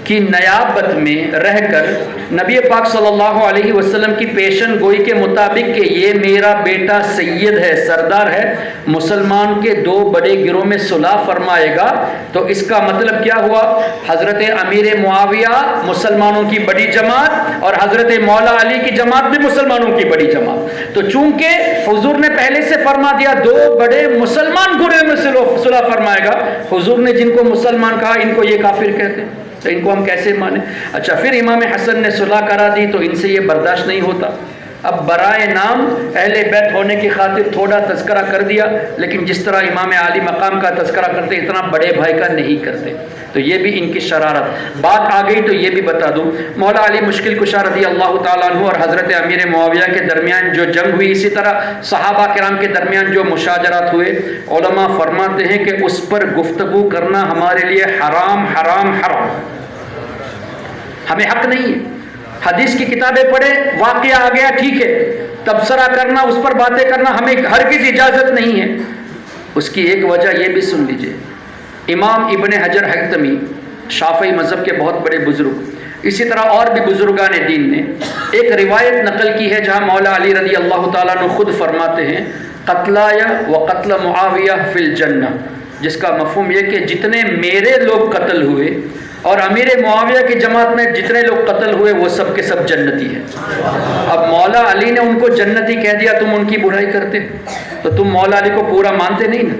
کی نیابت میں رہ کر نبی پاک صلی اللہ علیہ وسلم کی پیشن گوئی کے مطابق کہ یہ میرا بیٹا سید ہے، سردار ہے، مسلمان کے دو بڑے گروہ میں صلح فرمائے گا، تو اس کا مطلب کیا ہوا؟ حضرت امیر معاویہ مسلمانوں کی بڑی جماعت اور حضرت مولا علی کی جماعت بھی مسلمانوں کی بڑی جماعت. تو چونکہ حضور نے پہلے سے فرما دیا دو بڑے مسلمان گروہ میں صلح فرمائے گا، حضور نے جن کو مسلمان کہا ان کو یہ کافر کہتے ہیں، تو ان کو ہم کیسے مانیں؟ اچھا، پھر امام حسن نے صلح کرا دی تو ان سے یہ برداشت نہیں ہوتا. اب برائے نام اہل بیت ہونے کی خاطر تھوڑا تذکرہ کر دیا، لیکن جس طرح امام علی مقام کا تذکرہ کرتے اتنا بڑے بھائی کا نہیں کرتے. تو یہ بھی ان کی شرارت. بات آ گئی تو یہ بھی بتا دوں، مولا علی مشکل کشا رضی اللہ تعالیٰ عنہ اور حضرت امیر معاویہ کے درمیان جو جنگ ہوئی، اسی طرح صحابہ کرام کے درمیان جو مشاجرات ہوئے، علماء فرماتے ہیں کہ اس پر گفتگو کرنا ہمارے لیے حرام حرام حرام، ہمیں حق نہیں ہے. حدیث کی کتابیں پڑھے، واقعہ آ گیا ٹھیک ہے، تبصرہ کرنا، اس پر باتیں کرنا ہمیں ہرگز اجازت نہیں ہے. اس کی ایک وجہ یہ بھی سن لیجئے، امام ابن حجر حیثمی شافعی مذہب کے بہت بڑے بزرگ، اسی طرح اور بھی بزرگان دین نے ایک روایت نقل کی ہے جہاں مولا علی رضی اللہ تعالیٰ عنہ خود فرماتے ہیں قتلایا و قتل معاویہ فی الجنہ، جس کا مفہوم یہ کہ جتنے میرے لوگ قتل ہوئے اور امیر معاویہ کی جماعت میں جتنے لوگ قتل ہوئے وہ سب کے سب جنتی ہیں. اب مولا علی نے ان کو جنتی کہہ دیا، تم ان کی برائی کرتے، تو تم مولا علی کو پورا مانتے نہیں نا.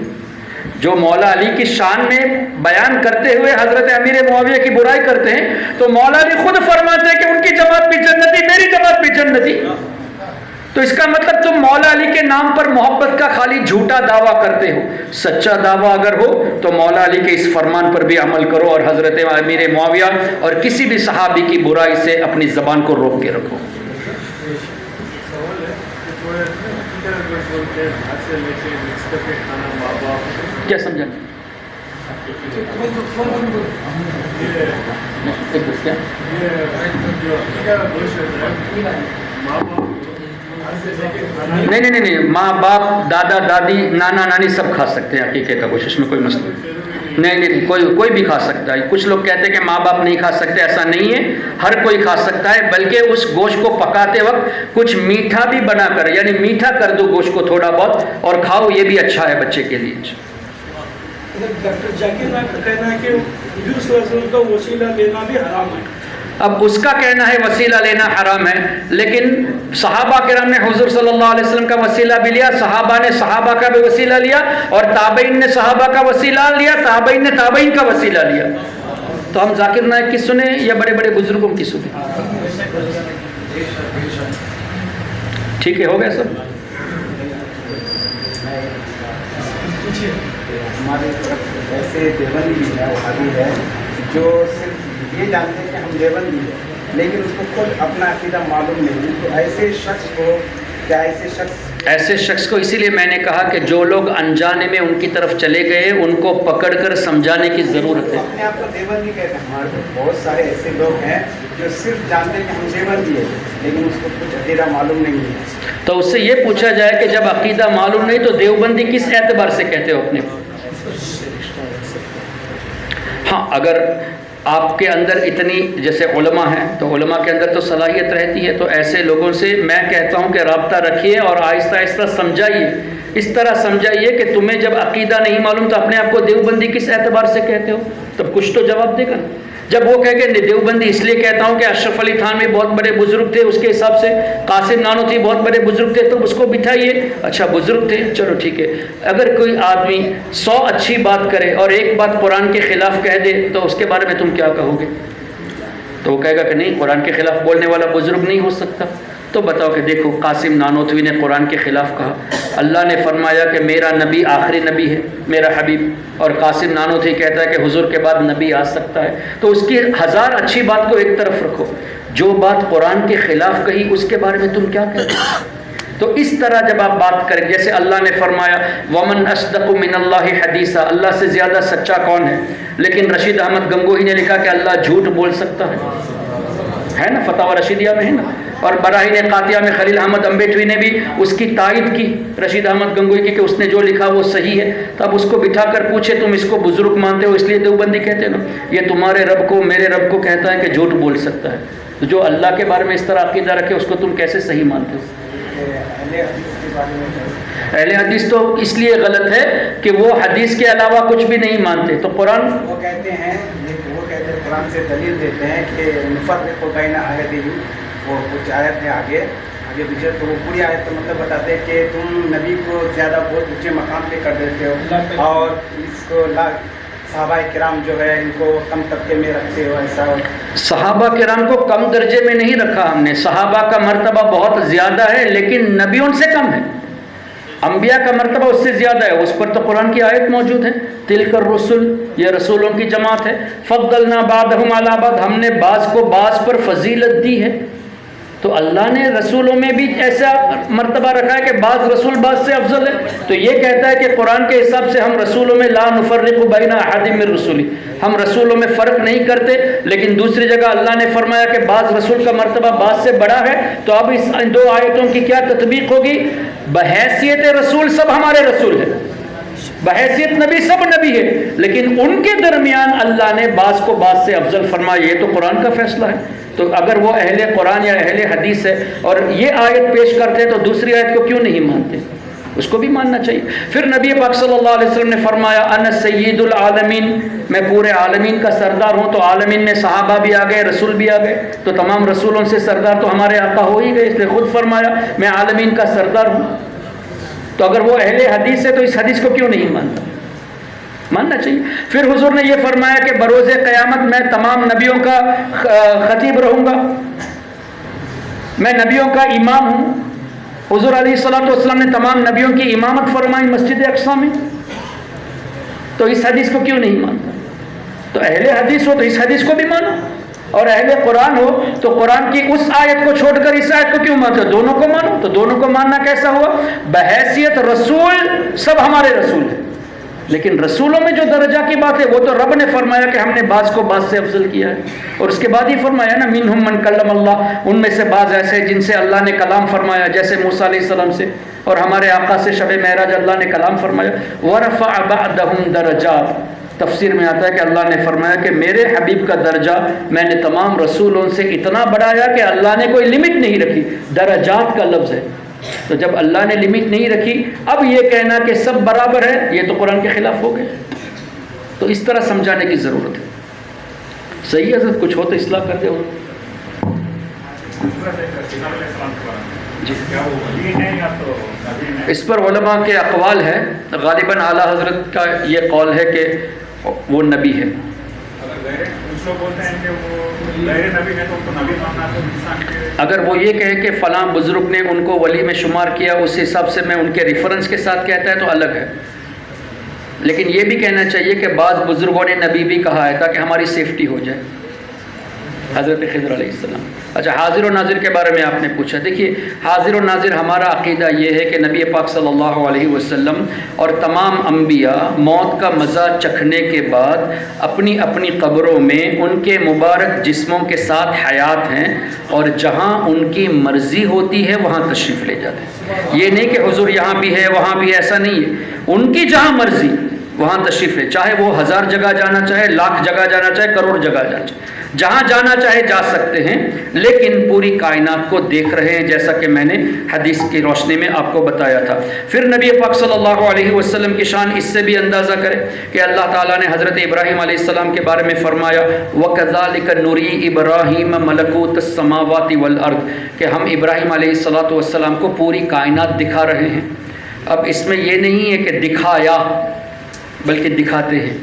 جو مولا علی کی شان میں بیان کرتے ہوئے حضرت امیر معاویہ کی برائی کرتے ہیں، تو مولا علی خود فرماتے ہیں کہ ان کی جماعت بھی جنتی، میری جماعت بھی جنتی. تو اس کا مطلب تم مولا علی کے نام پر محبت کا خالی جھوٹا دعویٰ کرتے ہو. سچا دعویٰ اگر ہو تو مولا علی کے اس فرمان پر بھی عمل کرو اور حضرت امیر معاویہ اور کسی بھی صحابی کی برائی سے اپنی زبان کو روک کے رکھو. کیا سمجھا؟ نہیں، ماں باپ دادا دادی نانا نانی سب کھا سکتے ہیں عقیقے کا گوشت، اس میں کوئی مسئلہ نہیں. کوئی بھی کھا سکتا ہے. کچھ لوگ کہتے ہیں کہ ماں باپ نہیں کھا سکتے، ایسا نہیں ہے، ہر کوئی کھا سکتا ہے. بلکہ اس گوشت کو پکاتے وقت کچھ میٹھا بھی بنا کر، یعنی میٹھا کر دو گوشت کو تھوڑا بہت اور کھاؤ، یہ بھی اچھا ہے بچے کے لیے. ڈاکٹر ذاکر نائک کا کہنا ہے کہ حضور صلی اللہ علیہ وسلم کا وسیلہ لینا بھی حرام ہے. اب اس کا کہنا ہے وسیلہ لینا حرام ہے، لیکن صحابہ کرام نے حضور صلی اللہ علیہ وسلم کا وسیلہ بھی لیا، صحابہ نے صحابہ کا بھی وسیلہ لیا، اور تابعین نے صحابہ کا وسیلہ لیا، تابعین نے تابعین کا وسیلہ لیا. تو ہم ذاکر نائک کی سنیں یا بڑے بڑے بزرگوں کی سنیں؟ ٹھیک ہے، ہو گیا سب. ہماری طرف ایسے دیوبندی بھی ہے، وہابی ہے، جو صرف یہ جانتے ہیں کہ ہم دیوبندی ہیں لیکن اس کو خود اپنا عقیدہ معلوم نہیں. تو ایسے شخص کو کیا ایسے شخص کو اسی لیے میں نے کہا کہ جو لوگ انجانے میں ان کی طرف چلے گئے ان کو پکڑ کر سمجھانے کی ضرورت ہے. اپنے آپ کو دیوبندی کہتے ہیں. ہمارے پاس بہت سارے ایسے لوگ ہیں جو صرف جانتے ہیں کہ ہم دیوبندی ہیں لیکن اس کو کچھ عقیدہ معلوم نہیں ہے. تو اس سے یہ پوچھا جائے کہ جب عقیدہ معلوم نہیں تو دیوبندی کس اعتبار سے کہتے ہو اپنے؟ ہاں، اگر آپ کے اندر اتنی جیسے علماء ہیں تو علماء کے اندر تو صلاحیت رہتی ہے، تو ایسے لوگوں سے میں کہتا ہوں کہ رابطہ رکھیے اور آہستہ آہستہ سمجھائیے. اس طرح سمجھائیے کہ تمہیں جب عقیدہ نہیں معلوم تو اپنے آپ کو دیوبندی کس اعتبار سے کہتے ہو، تب کچھ تو جواب دے گا. جب وہ کہے کہ دیوبندی اس لیے کہتا ہوں کہ اشرف علی تھانوی بہت بڑے بزرگ تھے، اس کے حساب سے قاسم نانوتوی بہت بڑے بزرگ تھے، تو اس کو بٹھائیے. اچھا بزرگ تھے، چلو ٹھیک ہے. اگر کوئی آدمی 100 اچھی بات کرے اور ایک بات قرآن کے خلاف کہہ دے تو اس کے بارے میں تم کیا کہو گے؟ تو وہ کہے گا کہ نہیں، قرآن کے خلاف بولنے والا بزرگ نہیں ہو سکتا. تو بتاؤ کہ دیکھو قاسم نانوتوی نے قرآن کے خلاف کہا، اللہ نے فرمایا کہ میرا نبی آخری نبی ہے میرا حبیب، اور قاسم نانوتوی کہتا ہے کہ حضور کے بعد نبی آ سکتا ہے. تو اس کی 1000 اچھی بات کو ایک طرف رکھو، جو بات قرآن کے خلاف کہی اس کے بارے میں تم کیا کہتے ہو؟ تو اس طرح جب آپ بات کریں، جیسے اللہ نے فرمایا ومن اصدق من اللہ حدیثا، اللہ سے زیادہ سچا کون ہے، لیکن رشید احمد گنگوہی نے لکھا کہ اللہ جھوٹ بول سکتا ہے نا، فتاوی رشیدیہ میں ہے نا، اور براہین قاطعہ میں خلیل احمد امبیٹوی نے بھی اس کی تائید کی رشید احمد گنگوہی کی کہ اس نے جو لکھا وہ صحیح ہے۔ تو اب اس کو بٹھا کر پوچھے تم اس کو بزرگ مانتے ہو اس لیے دیوبندی کہتے ہیں نا، یہ تمہارے رب کو میرے رب کو کہتا ہے کہ جھوٹ بول سکتا ہے، تو جو اللہ کے بارے میں اس طرح عقیدہ رکھے اس کو تم کیسے صحیح مانتے ہو؟ اہل حدیث تو اس لیے غلط ہے کہ وہ حدیث کے علاوہ کچھ بھی نہیں مانتے، تو قرآن وہ کہتے ہیں قرآن سے دلیل دیتے ہیں کہ نفرق بین آیتہ، وہ کچھ آیت ہے آگے پیچھے، تو وہ پوری آیت کا مطلب بتاتے ہیں کہ تم نبی کو زیادہ بہت اونچے مقام پہ کر دیتے ہو اور اس کو صحابہ کرام جو ہے ان کو کم طبقے میں رکھتے ہو، ایسا۔ صحابہ کرام کو کم درجے میں نہیں رکھا ہم نے، صحابہ کا مرتبہ بہت زیادہ ہے لیکن نبیوں سے کم ہے، انبیاء کا مرتبہ اس سے زیادہ ہے، اس پر تو قرآن کی آیت موجود ہے، تلک الرسل، یہ رسولوں کی جماعت ہے، فضلنا بعضهم علی بعض، ہم نے بعض کو بعض پر فضیلت دی ہے۔ تو اللہ نے رسولوں میں بھی ایسا مرتبہ رکھا ہے کہ بعض رسول بعض سے افضل ہے، تو یہ کہتا ہے کہ قرآن کے حساب سے ہم رسولوں میں لا نفرق بین احد من رسلی، ہم رسولوں میں فرق نہیں کرتے، لیکن دوسری جگہ اللہ نے فرمایا کہ بعض رسول کا مرتبہ بعض سے بڑا ہے، تو اب اس دو آیتوں کی کیا تطبیق ہوگی؟ بحیثیت رسول سب ہمارے رسول ہیں، بحیثیت نبی سب نبی ہے، لیکن ان کے درمیان اللہ نے بعض کو بعض سے افضل فرمایا، یہ تو قرآن کا فیصلہ ہے۔ تو اگر وہ اہل قرآن یا اہل حدیث ہے اور یہ آیت پیش کرتے تو دوسری آیت کو کیوں نہیں مانتے؟ اس کو بھی ماننا چاہیے۔ پھر نبی پاک صلی اللہ علیہ وسلم نے فرمایا انا سید العالمین، میں پورے عالمین کا سردار ہوں، تو عالمین میں صحابہ بھی آ گئے، رسول بھی آ گئے، تو تمام رسولوں سے سردار تو ہمارے آقا ہو ہی گئے، اس نے خود فرمایا میں عالمین کا سردار ہوں۔ تو اگر وہ اہل حدیث ہے تو اس حدیث کو کیوں نہیں مانتا؟ ماننا چاہیے۔ پھر حضور نے یہ فرمایا کہ بروز قیامت میں تمام نبیوں کا خطیب رہوں گا، میں نبیوں کا امام ہوں۔ حضور علیہ الصلوۃ والسلام نے تمام نبیوں کی امامت فرمائی مسجد اقصی میں، تو اس حدیث کو کیوں نہیں مانتا؟ تو اہل حدیث ہو تو اس حدیث کو بھی مانو، اور اہل قرآن ہو تو قرآن کی اس آیت کو چھوڑ کر اس آیت کو کیوں مانتے ہو؟ دونوں کو مانو۔ تو دونوں کو ماننا کیسا ہوا؟ بحیثیت رسول سب ہمارے رسول ہیں، لیکن رسولوں میں جو درجہ کی بات ہے وہ تو رب نے فرمایا کہ ہم نے بعض کو بعض سے افضل کیا ہے، اور اس کے بعد ہی فرمایا نا منہم من کلم اللہ، ان میں سے بعض ایسے جن سے اللہ نے کلام فرمایا، جیسے موسیٰ علیہ السلام سے، اور ہمارے آقا سے شب معراج اللہ نے کلام فرمایا۔ ورفع بعضهم درجات، تفسیر میں آتا ہے کہ اللہ نے فرمایا کہ میرے حبیب کا درجہ میں نے تمام رسولوں سے اتنا بڑھایا کہ اللہ نے کوئی لمٹ نہیں رکھی، درجات کا لفظ ہے۔ تو جب اللہ نے لمٹ نہیں رکھی، اب یہ کہنا کہ سب برابر ہے یہ تو قرآن کے خلاف ہو گئے، تو اس طرح سمجھانے کی ضرورت ہے۔ صحیح ہے حضرت، کچھ ہو تو اصلاح کر دے۔ جی اس پر علماء کے اقوال ہے، غالباً اعلیٰ حضرت کا یہ قول ہے کہ وہ نبی ہے۔ اگر وہ یہ کہے کہ فلاں بزرگ نے ان کو ولی میں شمار کیا، اس حساب سے میں ان کے ریفرنس کے ساتھ کہتا ہے تو الگ ہے، لیکن یہ بھی کہنا چاہیے کہ بعض بزرگوں نے نبی بھی کہا ہے تاکہ ہماری سیفٹی ہو جائے۔ حضرت خضر علیہ السلام۔ اچھا، حاضر و ناظر کے بارے میں آپ نے پوچھا، دیکھیے حاضر و ناظر ہمارا عقیدہ یہ ہے کہ نبی پاک صلی اللہ علیہ وسلم اور تمام انبیاء موت کا مزہ چکھنے کے بعد اپنی اپنی قبروں میں ان کے مبارک جسموں کے ساتھ حیات ہیں، اور جہاں ان کی مرضی ہوتی ہے وہاں تشریف لے جاتے ہیں۔ یہ نہیں کہ حضور یہاں بھی ہے وہاں بھی، ایسا نہیں ہے، ان کی جہاں مرضی وہاں تشریف لے، چاہے وہ 1000 جگہ جانا چاہے، لاکھ جگہ جانا چاہے، کروڑ جگہ جانا چاہے، جہاں جانا چاہے جا سکتے ہیں، لیکن پوری کائنات کو دیکھ رہے ہیں، جیسا کہ میں نے حدیث کی روشنی میں آپ کو بتایا تھا۔ پھر نبی پاک صلی اللہ علیہ وسلم کی شان اس سے بھی اندازہ کرے کہ اللہ تعالیٰ نے حضرت ابراہیم علیہ السلام کے بارے میں فرمایا وَكَذَلِكَ نُرِي إِبْرَاهِيمَ مَلَكُوتَ السَّمَاوَاتِ وَالْأَرْضِ، کہ ہم ابراہیم علیہ السلام کو پوری کائنات دکھا رہے ہیں۔ اب اس میں یہ نہیں ہے کہ دکھایا بلکہ دکھاتے ہیں،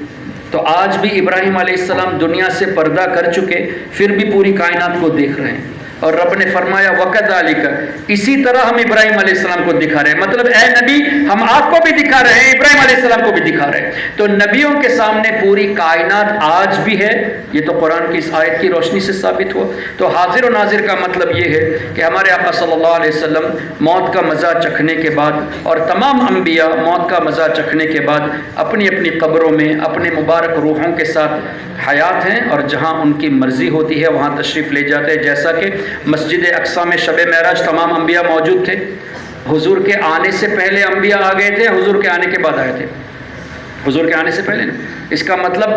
تو آج بھی ابراہیم علیہ السلام دنیا سے پردہ کر چکے، پھر بھی پوری کائنات کو دیکھ رہے ہیں۔ اور رب نے فرمایا وَكَذَلِكَ اسی طرح ہم ابراہیم علیہ السلام کو دکھا رہے ہیں، مطلب اے نبی ہم آپ کو بھی دکھا رہے ہیں، ابراہیم علیہ السلام کو بھی دکھا رہے ہیں۔ تو نبیوں کے سامنے پوری کائنات آج بھی ہے، یہ تو قرآن کی اس آیت کی روشنی سے ثابت ہوا۔ تو حاضر و ناظر کا مطلب یہ ہے کہ ہمارے آقا صلی اللہ علیہ وسلم موت کا مزہ چکھنے کے بعد اور تمام انبیاء موت کا مزہ چکھنے کے بعد اپنی اپنی قبروں میں اپنے مبارک روحوں کے ساتھ حیات ہیں، اور جہاں ان کی مرضی ہوتی ہے وہاں تشریف لے جاتے ہیں۔ جیسا کہ مسجد اقصیٰ میں شب معراج تمام انبیاء موجود تھے، حضور کے آنے سے پہلے انبیاء آ گئے تھے، حضور کے آنے کے بعد آئے تھے، حضور کے آنے سے پہلے نا۔ اس کا مطلب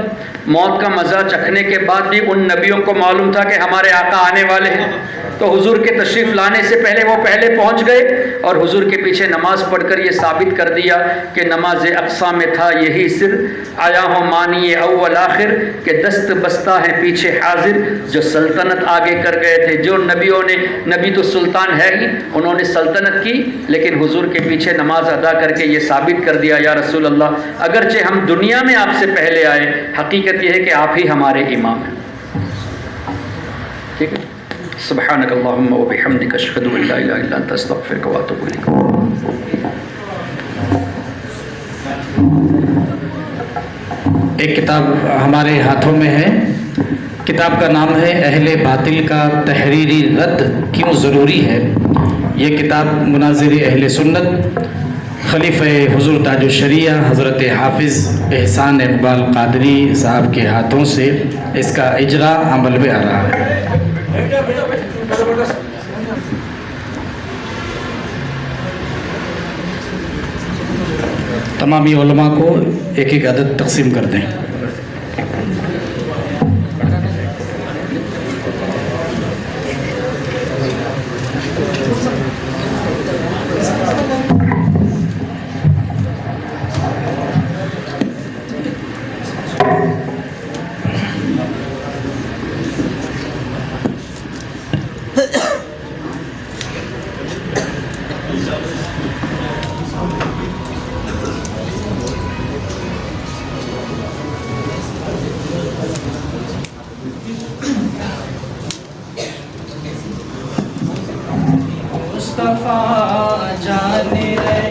موت کا مزہ چکھنے کے بعد بھی ان نبیوں کو معلوم تھا کہ ہمارے آقا آنے والے ہیں، تو حضور کے تشریف لانے سے پہلے وہ پہلے پہنچ گئے اور حضور کے پیچھے نماز پڑھ کر یہ ثابت کر دیا کہ نماز اقصیٰ میں تھا یہی سر، آیا ہوں مانی اول آخر، کہ دست بستہ ہے پیچھے حاضر، جو سلطنت آگے کر گئے تھے۔ جو نبیوں نے، نبی تو سلطان ہے ہی، انہوں نے سلطنت کی، لیکن حضور کے پیچھے نماز ادا کر کے یہ ثابت کر دیا یا رسول اللہ اگرچہ ہم دنیا میں آپ سے پہلے آئے، حقیقت یہ ہے کہ آپ ہی ہمارے امام ہیں۔ ٹھیک ہے، سبحانک اللہم و بحمدک اشہد ان لا الہ الا انت استغفرک و اتوب الیک۔ ایک کتاب ہمارے ہاتھوں میں ہے، کتاب کا نام ہے اہل باطل کا تحریری رد کیوں ضروری ہے۔ یہ کتاب مناظر اہل سنت خلیفہ حضور تاج الشریعہ حضرت حافظ احسان اقبال قادری صاحب کے ہاتھوں سے اس کا اجرا عمل میں آ رہا ہے۔ تمامی علماء کو ایک ایک عدد تقسیم کر دیں۔ مصطفیٰ جان